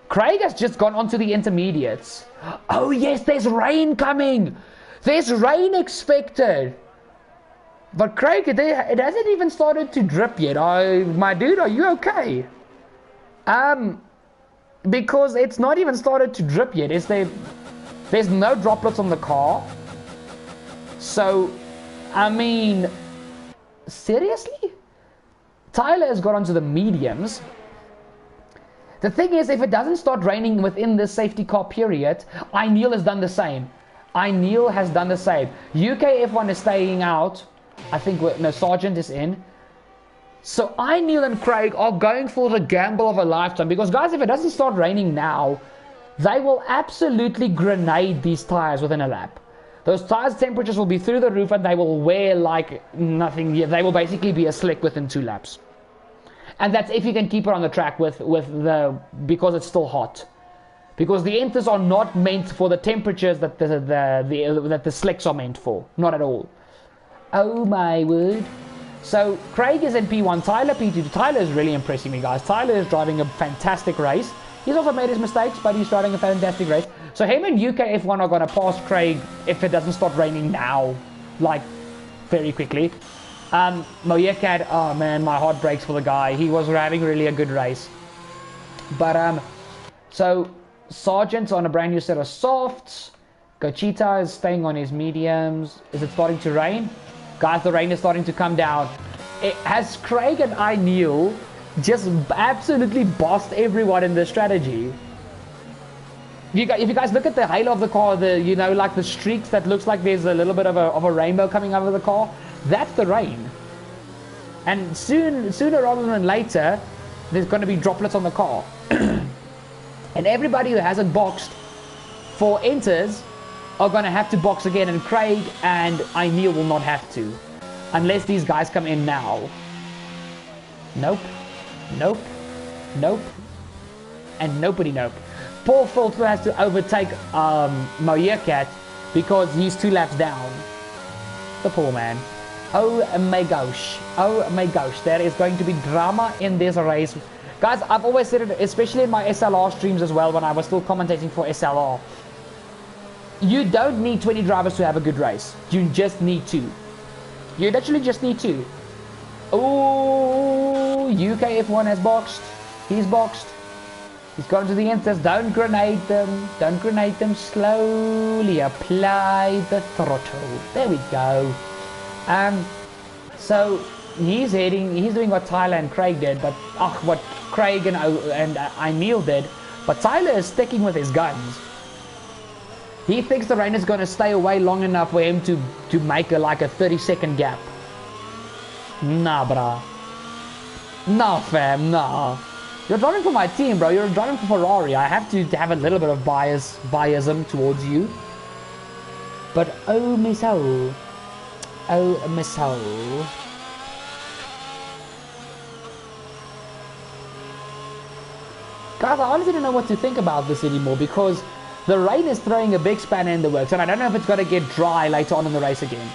Craig has just gone onto the intermediates. Oh, yes, there's rain coming. There's rain expected. But Craig, it hasn't even started to drip yet. My dude, are you okay? Because it's not even started to drip yet. There's no droplets on the car. So, I mean, seriously? Tyler has got onto the mediums. The thing is, if it doesn't start raining within this safety car period, iNeil has done the same. UK F1 is staying out. I think, Sargent is in. So iNeil and Craig are going for the gamble of a lifetime. Because, guys, if it doesn't start raining now, they will absolutely grenade these tires within a lap. Those tires' temperatures will be through the roof and they will wear like nothing. They will basically be a slick within 2 laps. And that's if you can keep it on the track because it's still hot. Because the inters are not meant for the temperatures that the slicks are meant for. Not at all. Oh my word. So Craig is in P1, Tyler P2. Tyler is really impressing me, guys. Tyler is driving a fantastic race. He's also made his mistakes, but he's driving a fantastic race. So him and UK F1 are going to pass Craig if it doesn't start raining now, like very quickly. Moyekat, oh man, my heart breaks for the guy. He was having really a good race. But so Sargent's on a brand new set of softs. Gochita is staying on his mediums. Is it starting to rain? Guys, the rain is starting to come down. Has Craig and iNeil just absolutely bossed everyone in the strategy? If you guys look at the halo of the car, like the streaks that looks like there's a little bit of a rainbow coming out of the car, that's the rain. And sooner rather than later, there's going to be droplets on the car. And everybody who hasn't boxed for enters are going to have to box again, and Craig and iiNeil will not have to. Unless these guys come in now. Nope. Nope. Nope. And nobody nope. Paul Filter has to overtake Moyecat because he's 2 laps down. The poor man. Oh my gosh. Oh my gosh. There is going to be drama in this race. Guys, I've always said it, especially in my SLR streams as well, when I was still commentating for SLR. You don't need 20 drivers to have a good race. You just need 2. You literally just need 2. Oh, UK F1 has boxed. He's boxed. He's gone to the inters. Don't grenade them. Don't grenade them. Slowly apply the throttle. There we go. So he's doing what Tyler and Craig did, but what Craig and iiNeil did. But Tyler is sticking with his guns. He thinks the rain is going to stay away long enough for him to make like a 30-second gap. Nah, brah. Nah, fam, nah. You're driving for my team, bro. You're driving for Ferrari. I have to have a little bit of biasm towards you. But oh, my soul. Oh, my soul. Guys, I honestly don't know what to think about this anymore because the rain is throwing a big spanner in the works, and I don't know if it's going to get dry later on in the race again.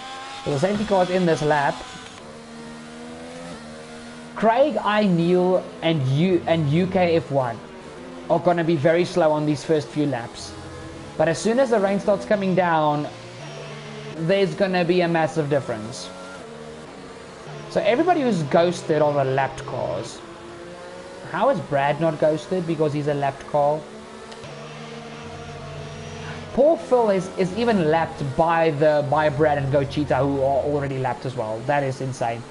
So the safety cars in this lap. Craig, iiNeil, and UK F1 are going to be very slow on these first few laps. But as soon as the rain starts coming down, there's going to be a massive difference. So everybody who's ghosted are the lapped cars. How is Brad not ghosted? Because he's a lapped car. Poor Phil is even lapped by Brad and Gochita, who are already lapped as well. That is insane.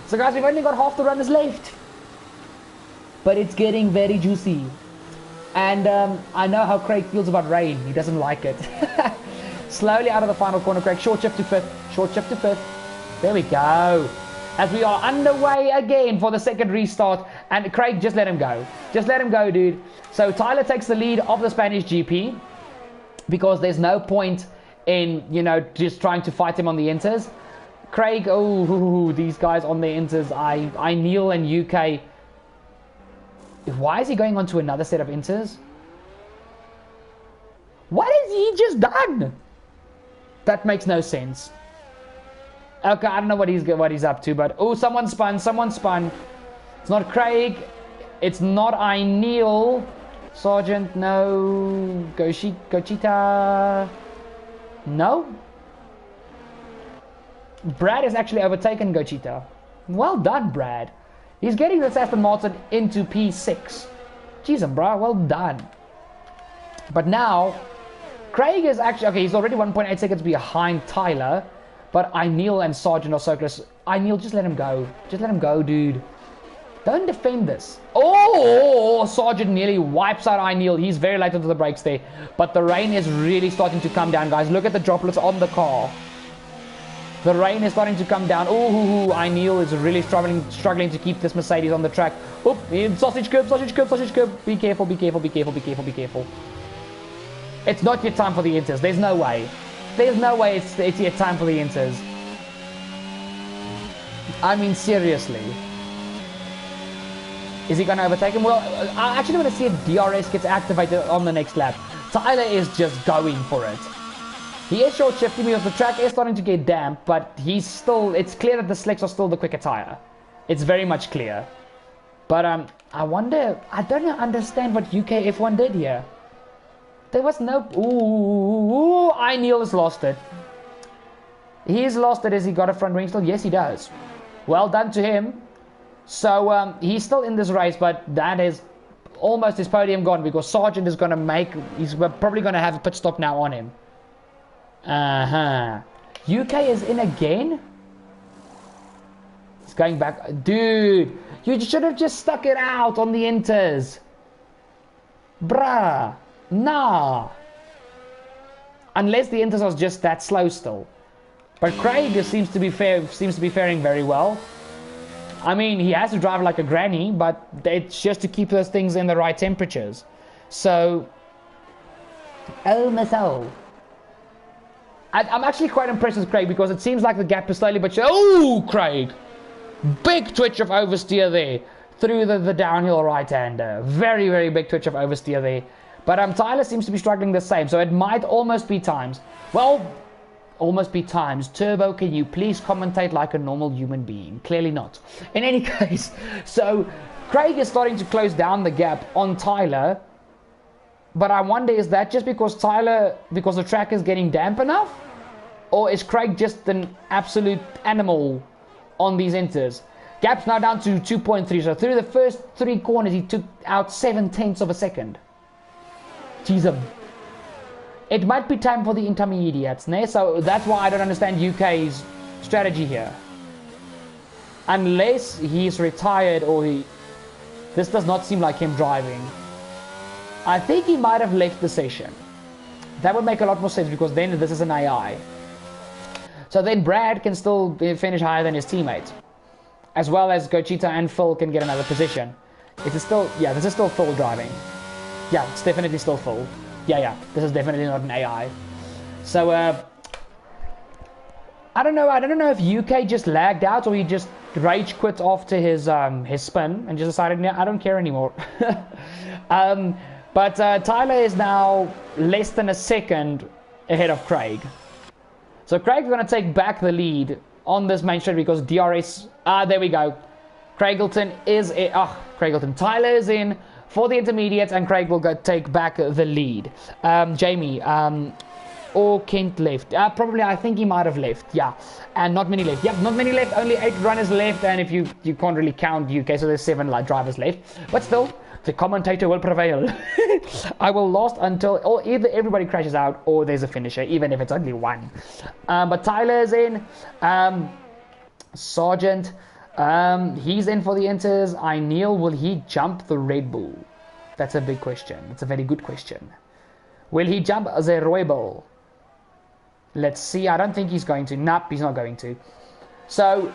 So guys, we've only got half the runners left. But it's getting very juicy. And I know how Craig feels about rain. He doesn't like it. Slowly out of the final corner, Craig. Short shift to 5th. Short shift to 5th. There we go. As we are underway again for the second restart. And Craig, just let him go. Just let him go, dude. So Tyler takes the lead of the Spanish GP. Because there's no point in, just trying to fight him on the inters. Craig, these guys on the inters. iiNeil and UK. Why is he going on to another set of inters? What has he just done? That makes no sense. Okay, I don't know what he's up to, but someone spun. It's not Craig. It's not iiNeil. Sergeant, no. Gochita. No. Brad has actually overtaken Gochita. Well done, Brad. He's getting this Aston Martin into P6. Jeez, bro, well done. But now, Craig is actually... Okay, he's already 1.8 seconds behind Tyler. But iiNeil and Sergeant are so close. iiNeil, just let him go. Just let him go, dude. Don't defend this. Oh, Sergeant nearly wipes out iiNeil. He's very late onto the brakes there. But the rain is really starting to come down, guys. Look at the droplets on the car. The rain is starting to come down. iiNeil is really struggling to keep this Mercedes on the track. Sausage curb. Be careful. It's not yet time for the inters. There's no way. It's yet time for the inters. I mean, seriously. Is he going to overtake him? Well, I actually want to see if DRS gets activated on the next lap. Tyler is just going for it. He is short shifting because the track is starting to get damp, but it's clear that the slicks are still the quicker tire. It's very much clear. But I wonder, I don't understand what UK F1 did here. There was no... iiNeil has lost it. He's lost it. Has he got a front wing still? Yes, he does. Well done to him. So he's still in this race, but that is almost his podium gone because Sargent is going to make... He's probably going to have a pit stop now on him. UK is in again? He's going back. Dude, you should have just stuck it out on the inters. Bruh. Nah. Unless the inters are just that slow still. But Craig seems to be faring very well. I mean, he has to drive like a granny, but it's just to keep those things in the right temperatures. So, oh my soul. I'm actually quite impressed with Craig because it seems like the gap is slowly but surely. Oh, Craig! Big twitch of oversteer there through the downhill right-hander. Very, very big twitch of oversteer there. But Tyler seems to be struggling the same, so it might almost be times. Well, almost be times. Turbo, can you please commentate like a normal human being? Clearly not. In any case, so Craig is starting to close down the gap on Tyler. But I wonder, is that just because the track is getting damp enough? Or is Craig just an absolute animal on these inters? Gap's now down to 2.3, so through the first 3 corners he took out 7/10 of a second. Jeez, it might be time for the intermediates, né? So that's why I don't understand UK's strategy here. Unless he's retired or this does not seem like him driving. I think he might have left the session. That would make a lot more sense because then this is an AI. So then Brad can still finish higher than his teammate. As well as Gochita and Phil can get another position. This is still Phil driving. Yeah, it's definitely still Phil. Yeah, this is definitely not an AI. So, I don't know if UK just lagged out or he just rage quit after his spin and just decided, no, I don't care anymore. But Tyler is now less than a second ahead of Craig. So Craig's going to take back the lead on this main straight because DRS... there we go. Craigleton is in... Craigleton. Tyler is in for the intermediates and Craig will go take back the lead. Jamie... or Kent left. Probably, I think he might have left. Yeah. And not many left. Yep, not many left. Only 8 runners left. And if you can't really count UK, so there's 7 drivers left. But still... the commentator will prevail. I will last until either everybody crashes out or there's a finisher, even if it's only one. But Tyler's in. Sergeant, he's in for the inters. Neil, will he jump the Red Bull? That's a big question. That's a very good question. Will he jump the Red Bull? Let's see. I don't think he's going to. Nope, he's not going to. So,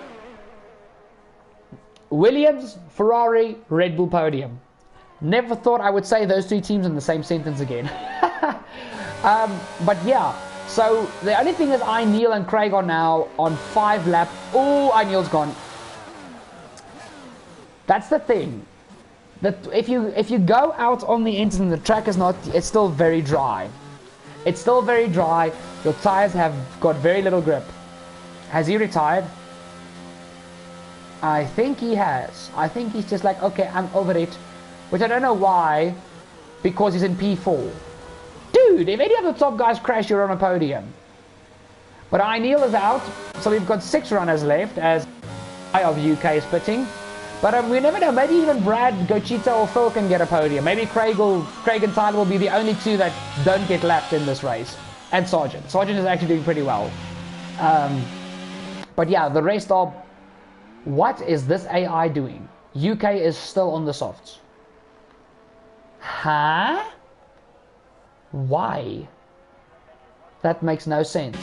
Williams, Ferrari, Red Bull podium. Never thought I would say those 2 teams in the same sentence again. But yeah, so the only thing is Neil and Craig are now on 5 laps. Oh, Neil's gone. That's the thing. That if you go out on the inters and the track is not, it's still very dry. It's still very dry. Your tires have got very little grip. Has he retired? I think he has. I think he's just like, okay, I'm over it. Which I don't know why, because he's in P4. Dude, if any of the top guys crash, you're on a podium. But Neil is out, so we've got 6 runners left as of UK is pitting. But we never know, maybe even Brad, Gochita or Phil can get a podium. Maybe Craig and Tyler will be the only 2 that don't get lapped in this race. And Sergeant. Sergeant is actually doing pretty well. But yeah, the rest are... what is this AI doing? UK is still on the softs. Huh? Why? That makes no sense.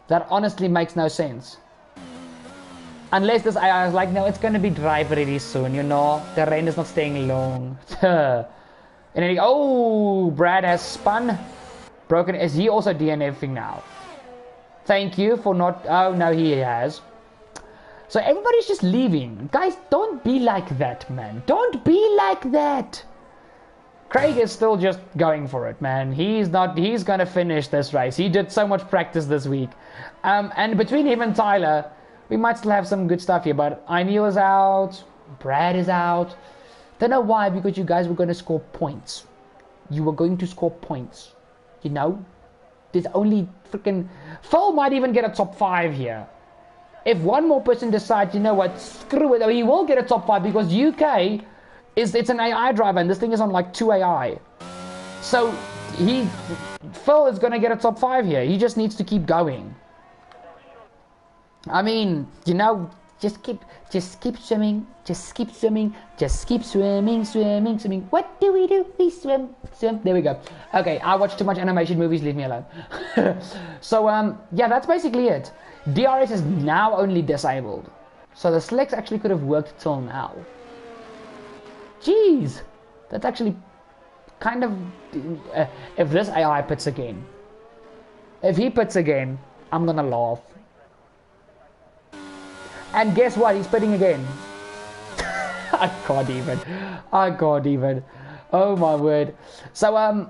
That honestly makes no sense. Unless this AI is like, no, it's going to be drive ready soon, you know. The rain is not staying long. And then Brad has spun. Broken. Is he also DNFing now? Thank you for not... oh, no, he has. So everybody's just leaving. Guys, don't be like that, man. Don't be like that. Craig is still just going for it, man. He's going to finish this race. He did so much practice this week. And between him and Tyler, we might still have some good stuff here. But Neil is out. Brad is out. Don't know why, because you guys were going to score points. You were going to score points. You know? There's only freaking... Phil might even get a top 5 here. If one more person decides, you know what, screw it, he will get a top 5 because UK it's an AI driver and this thing is on like 2 AI. So Phil is going to get a top 5 here. He just needs to keep going. I mean, you know, just keep swimming, just keep swimming, just keep swimming. What do? We swim. There we go. Okay, I watch too much animation movies, leave me alone. So, yeah, that's basically it. DRS is now only disabled. So the selects actually could have worked till now. Jeez, that's actually kind of... if this AI pits again, If he pits again, I'm gonna laugh. And guess what? He's pitting again. I can't even. Oh my word. So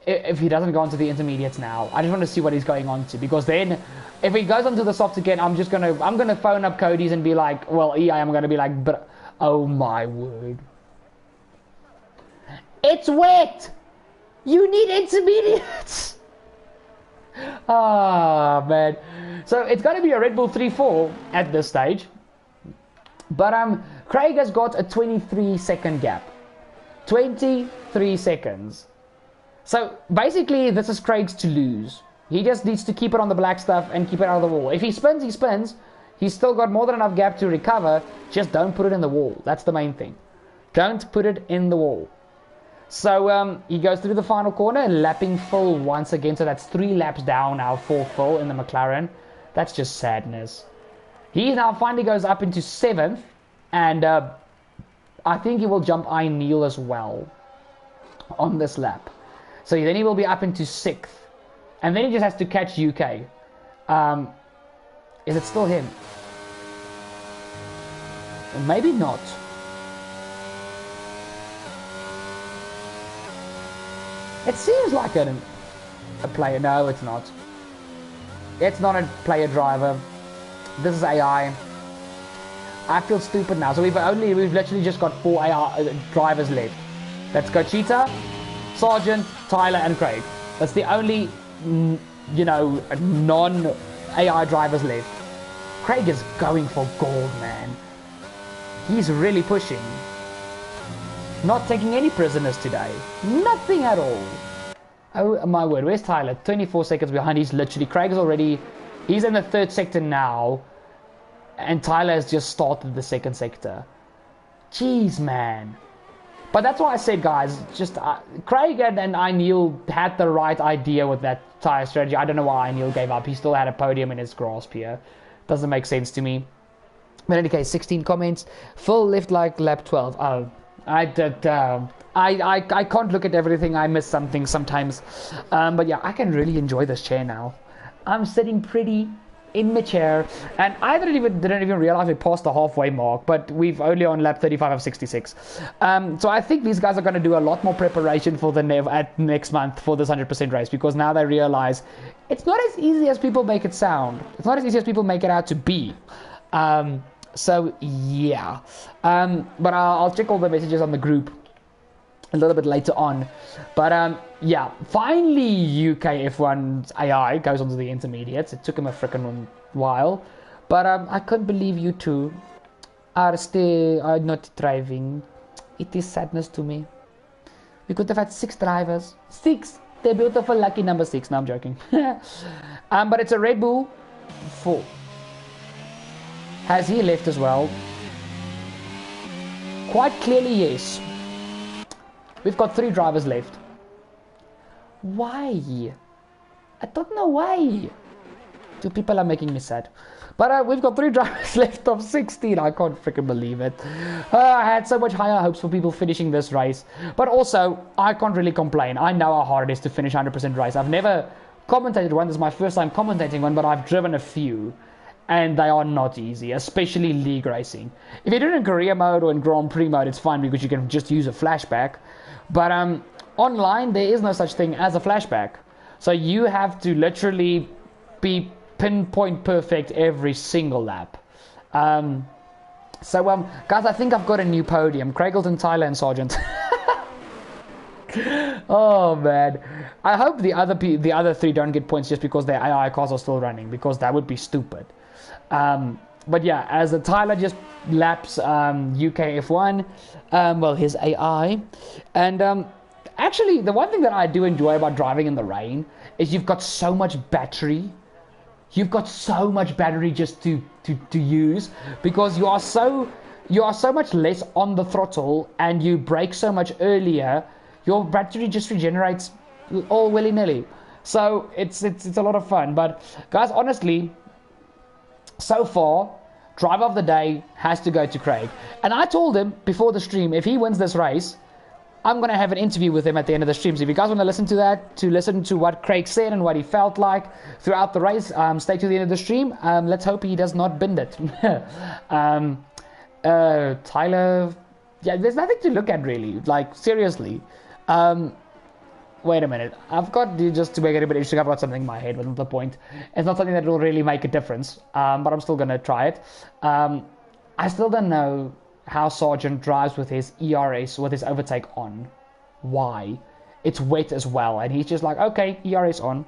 if he doesn't go onto the intermediates now, I just want to see what he's going on to, because then if he goes onto the softs again, I'm gonna phone up Cody's and be like, well, EA, I'm gonna be like, but oh my word, it's wet. You need intermediates. Ah, man. So it's going to be a Red Bull 3-4 at this stage. But Craig has got a 23-second gap. 23 seconds. So basically, this is Craig's to lose. He just needs to keep it on the black stuff and keep it out of the wall. If he spins, he spins. He's still got more than enough gap to recover. Just don't put it in the wall. That's the main thing. Don't put it in the wall. So he goes through the final corner, lapping Phil once again. So that's 3 laps down now for Phil in the McLaren. That's just sadness. He now finally goes up into 7th. And I think he will jump Neil as well on this lap. So then he will be up into 6th. And then he just has to catch UK. Is it still him? Maybe not. It seems like a player. No, it's not. It's not a player driver. This is AI. I feel stupid now. So we've literally just got 4 AI drivers left. Let's go Cheetah, Sargent, Tyler, and Craig. That's the only, non-AI drivers left. Craig is going for gold, man. He's really pushing. Not taking any prisoners today. Nothing at all. Oh my word, where's Tyler? 24 seconds behind. He's literally, he's in the 3rd sector now. And Tyler has just started the 2nd sector. Jeez, man. But that's why I said, guys, just Craig and Neil had the right idea with that tyre strategy. I don't know why Neil gave up. He still had a podium in his grasp here. Doesn't make sense to me. But in any case, 16 comments. Phil left like lap 12. Oh, I can't look at everything. I miss something sometimes. But yeah, I can really enjoy this chair now. I'm sitting pretty in my chair, and I didn't even realize we passed the halfway mark, but we've only on lap 35 of 66. So I think these guys are going to do a lot more preparation for the next month for this 100% race, because now they realize it's not as easy as people make it sound. It's not as easy as people make it out to be. So yeah, but I'll check all the messages on the group a little bit later on. But yeah, finally UK F1's AI goes onto the intermediates. It took him a freaking while, but I can't believe you two are not driving. It is sadness to me. We could have had 6 drivers. 6. The beautiful lucky number 6. No, I'm joking. But it's a Red Bull 4. Has he left as well? Quite clearly, yes. We've got 3 drivers left. Why? I don't know why. 2 people are making me sad. But we've got 3 drivers left of 16. I can't freaking believe it. I had so much higher hopes for people finishing this race. But also, I can't really complain. I know how hard it is to finish 100% race. I've never commentated one. This is my first time commentating one, but I've driven a few. And they are not easy, especially league racing. If you're doing career mode or in Grand Prix mode, it's fine because you can just use a flashback. But online, there is no such thing as a flashback. So you have to literally be pinpoint perfect every single lap. So guys, I think I've got a new podium. Craigleton, Tyler, and Sargent. Oh man, I hope the other 3 don't get points just because their AI cars are still running, because that would be stupid. But yeah, as the Tyler just laps UK F1, well, his AI, and actually the one thing that I do enjoy about driving in the rain is you've got so much battery. You've got so much battery just to use, because you are so much less on the throttle and you brake so much earlier. Your battery just regenerates all willy-nilly. So it's a lot of fun. But guys, honestly, so far, driver of the day has to go to Craig. And I told him before the stream, if he wins this race, I'm going to have an interview with him at the end of the stream. So if you guys want to listen to that, to listen to what Craig said and what he felt like throughout the race, stay to the end of the stream. Let's hope he does not bend it. Tyler, yeah, there's nothing to look at really. Like, seriously. Wait a minute. I've got just to make it a bit interesting. I've got something in my head, but not the point. It's not something that will really make a difference. But I'm still going to try it. I still don't know how Sargent drives with his ERS, with his overtake on. Why? It's wet as well, and he's just like, okay, ERS on.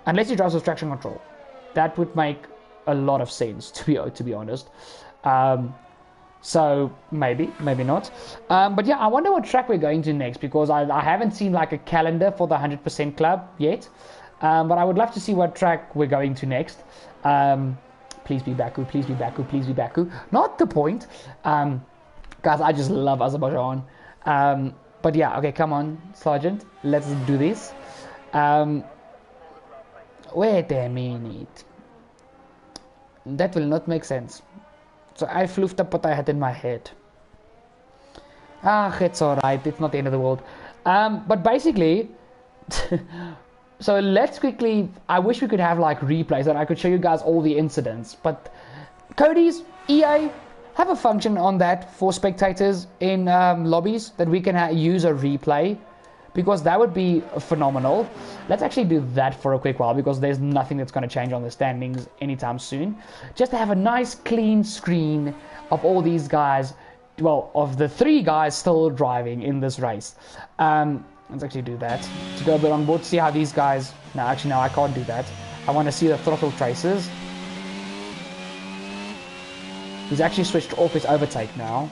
Unless he drives with traction control. That would make a lot of sense, to be honest. So, maybe not. But yeah, I wonder what track we're going to next, because I haven't seen like a calendar for the 100% club yet. But I would love to see what track we're going to next. Please be Baku, please be Baku, please be Baku. Not the point. Guys, I just love Azerbaijan. But yeah, okay, come on, Sergeant. Let's do this. Wait a minute. That will not make sense. So I floofed up what I had in my head. It's alright. It's not the end of the world. But basically... So let's quickly... I wish we could have like replays and I could show you guys all the incidents. But Cody's, EA... have a function on that for spectators in lobbies that we can use a replay, because that would be phenomenal. Let's actually do that for a quick while, because there's nothing that's going to change on the standings anytime soon. Just to have a nice clean screen of all these guys, well, of the 3 guys still driving in this race. Let's actually do that to go a bit on board, see how these guys... No, actually, no, I can't do that. I want to see the throttle traces. He's actually switched off his overtake now.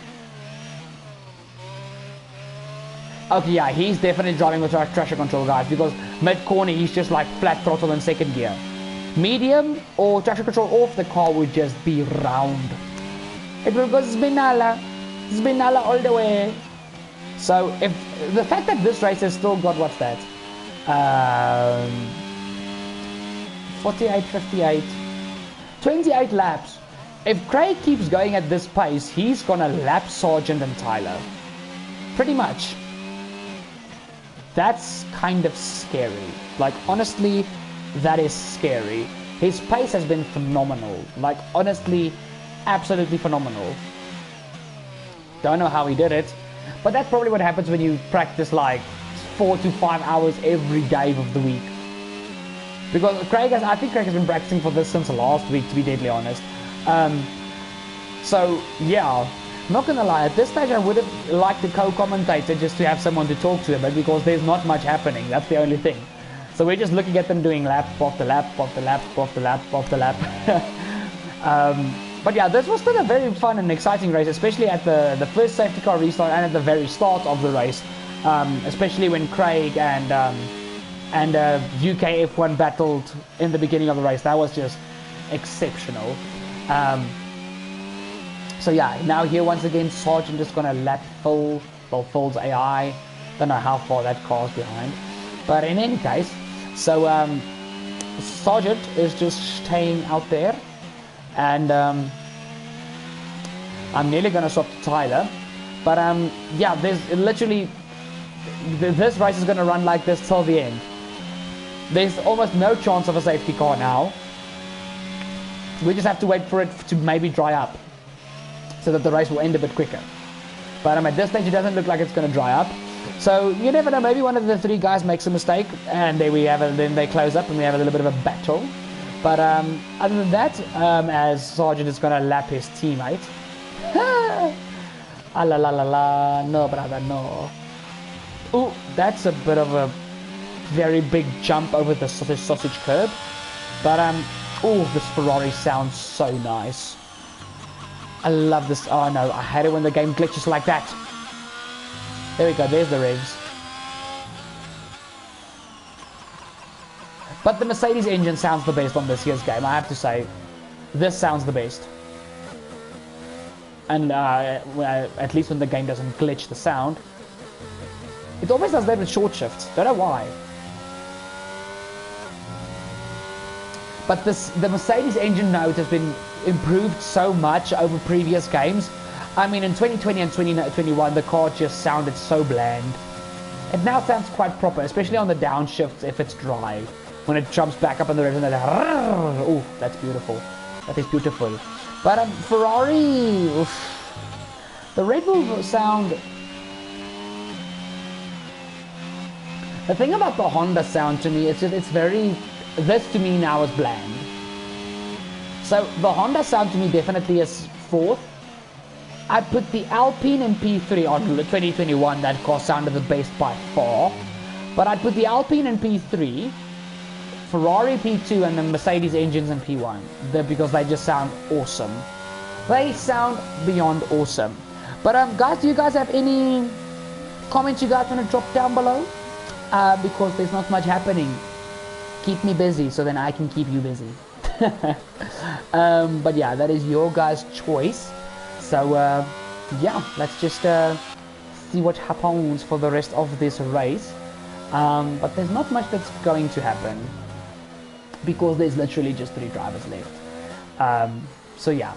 Okay, yeah, he's definitely driving with traction control, guys, because mid-corner he's just like flat throttle in second gear. Medium or traction control off, the car would just be round. It will go Spinala all the way. So, if the fact that this race has still got, what's that? 48, 58, 28 laps. If Craig keeps going at this pace, he's gonna lap Sargent and Tyler. Pretty much. That's kind of scary. Like, honestly, that is scary. His pace has been phenomenal. Like, honestly, absolutely phenomenal. Don't know how he did it, but that's probably what happens when you practice like 4 to 5 hours every day of the week. Because I think Craig has been practicing for this since last week, to be deadly honest. So yeah, not gonna lie, at this stage I would have liked a co-commentator just to have someone to talk to them, because there's not much happening. That's the only thing. So we're just looking at them doing lap after lap after lap after lap after lap. But yeah, this was still a very fun and exciting race, especially at the first safety car restart and at the very start of the race, especially when Craig and UK F1 battled in the beginning of the race. That was just exceptional. So yeah, now here once again, Sargent is gonna lap Phil's AI. Don't know how far that car's behind, but in any case, so Sargent is just staying out there, and I'm nearly gonna swap to Tyler, but yeah, there's literally this race is gonna run like this till the end. There's almost no chance of a safety car now. We just have to wait for it to maybe dry up, so that the race will end a bit quicker. But at this stage it doesn't look like it's going to dry up. So you never know, maybe one of the 3 guys makes a mistake and then they close up and we have a little bit of a battle. But other than that, as Sargent is going to lap his teammate. Ah la la la la, no brother, no. Ooh, that's a bit of a very big jump over the sausage curb. But oh, this Ferrari sounds so nice. I love this. Oh no, I hate it when the game glitches like that. There we go, there's the revs. But the Mercedes engine sounds the best on this year's game, I have to say. This sounds the best. And at least when the game doesn't glitch the sound. It always does that with short shifts, don't know why. But the Mercedes engine note has been improved so much over previous games. I mean, in 2020 and 2021, the car just sounded so bland. It now sounds quite proper, especially on the downshifts if it's dry. When it jumps back up on the ridge and then oh, that's beautiful. That is beautiful. But Ferrari, oof, the Red Bull sound. The thing about the Honda sound to me is it's very. This to me now is bland. So the Honda sound to me definitely is fourth. I put the Alpine and P3 on 2021. That car sounded the best by far. But I'd put the Alpine and P3. Ferrari P2 and the Mercedes engines in P1 because they just sound awesome. They sound beyond awesome. But guys, do you guys have any comments you guys want to drop down below? Because there's not much happening. Keep me busy so then I can keep you busy. But yeah, that is your guys' choice. So yeah, let's just see what happens for the rest of this race. But there's not much that's going to happen, because there's literally just 3 drivers left. So yeah.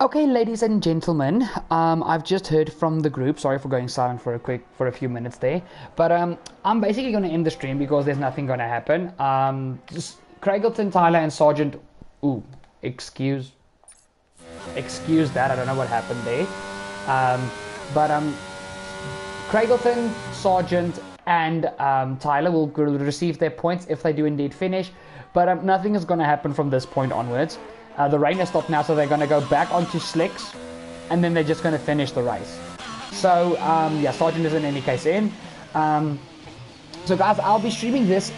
Okay, ladies and gentlemen, I've just heard from the group. Sorry for going silent for a few minutes there, but I'm basically going to end the stream because there's nothing going to happen. Just Craigleton, Tyler, and Sargent. Ooh, excuse that. I don't know what happened there. But Craigleton, Sargent, and Tyler will receive their points if they do indeed finish. But nothing is going to happen from this point onwards. The rain has stopped now, so they're going to go back onto slicks, and then they're just going to finish the race. So yeah, Sargent is in any case in. So guys, I'll be streaming this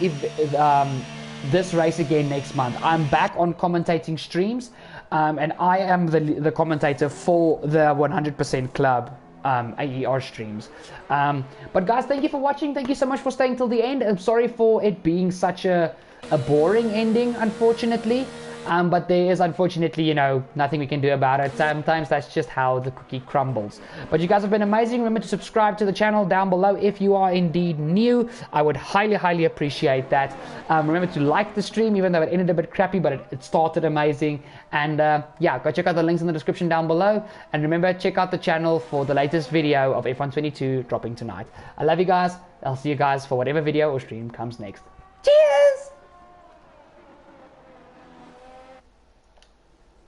this race again next month. I'm back on commentating streams, and I am the commentator for the 100% Club AER streams. But guys, thank you for watching. Thank you so much for staying till the end. I'm sorry for it being such a boring ending, unfortunately. But there is, unfortunately, you know, nothing we can do about it. Sometimes that's just how the cookie crumbles. But you guys have been amazing. Remember to subscribe to the channel down below if you are indeed new. I would highly, highly appreciate that. Remember to like the stream, even though it ended a bit crappy, but it started amazing. And yeah, go check out the links in the description down below. And remember, check out the channel for the latest video of F122 dropping tonight. I love you guys. I'll see you guys for whatever video or stream comes next. Cheers!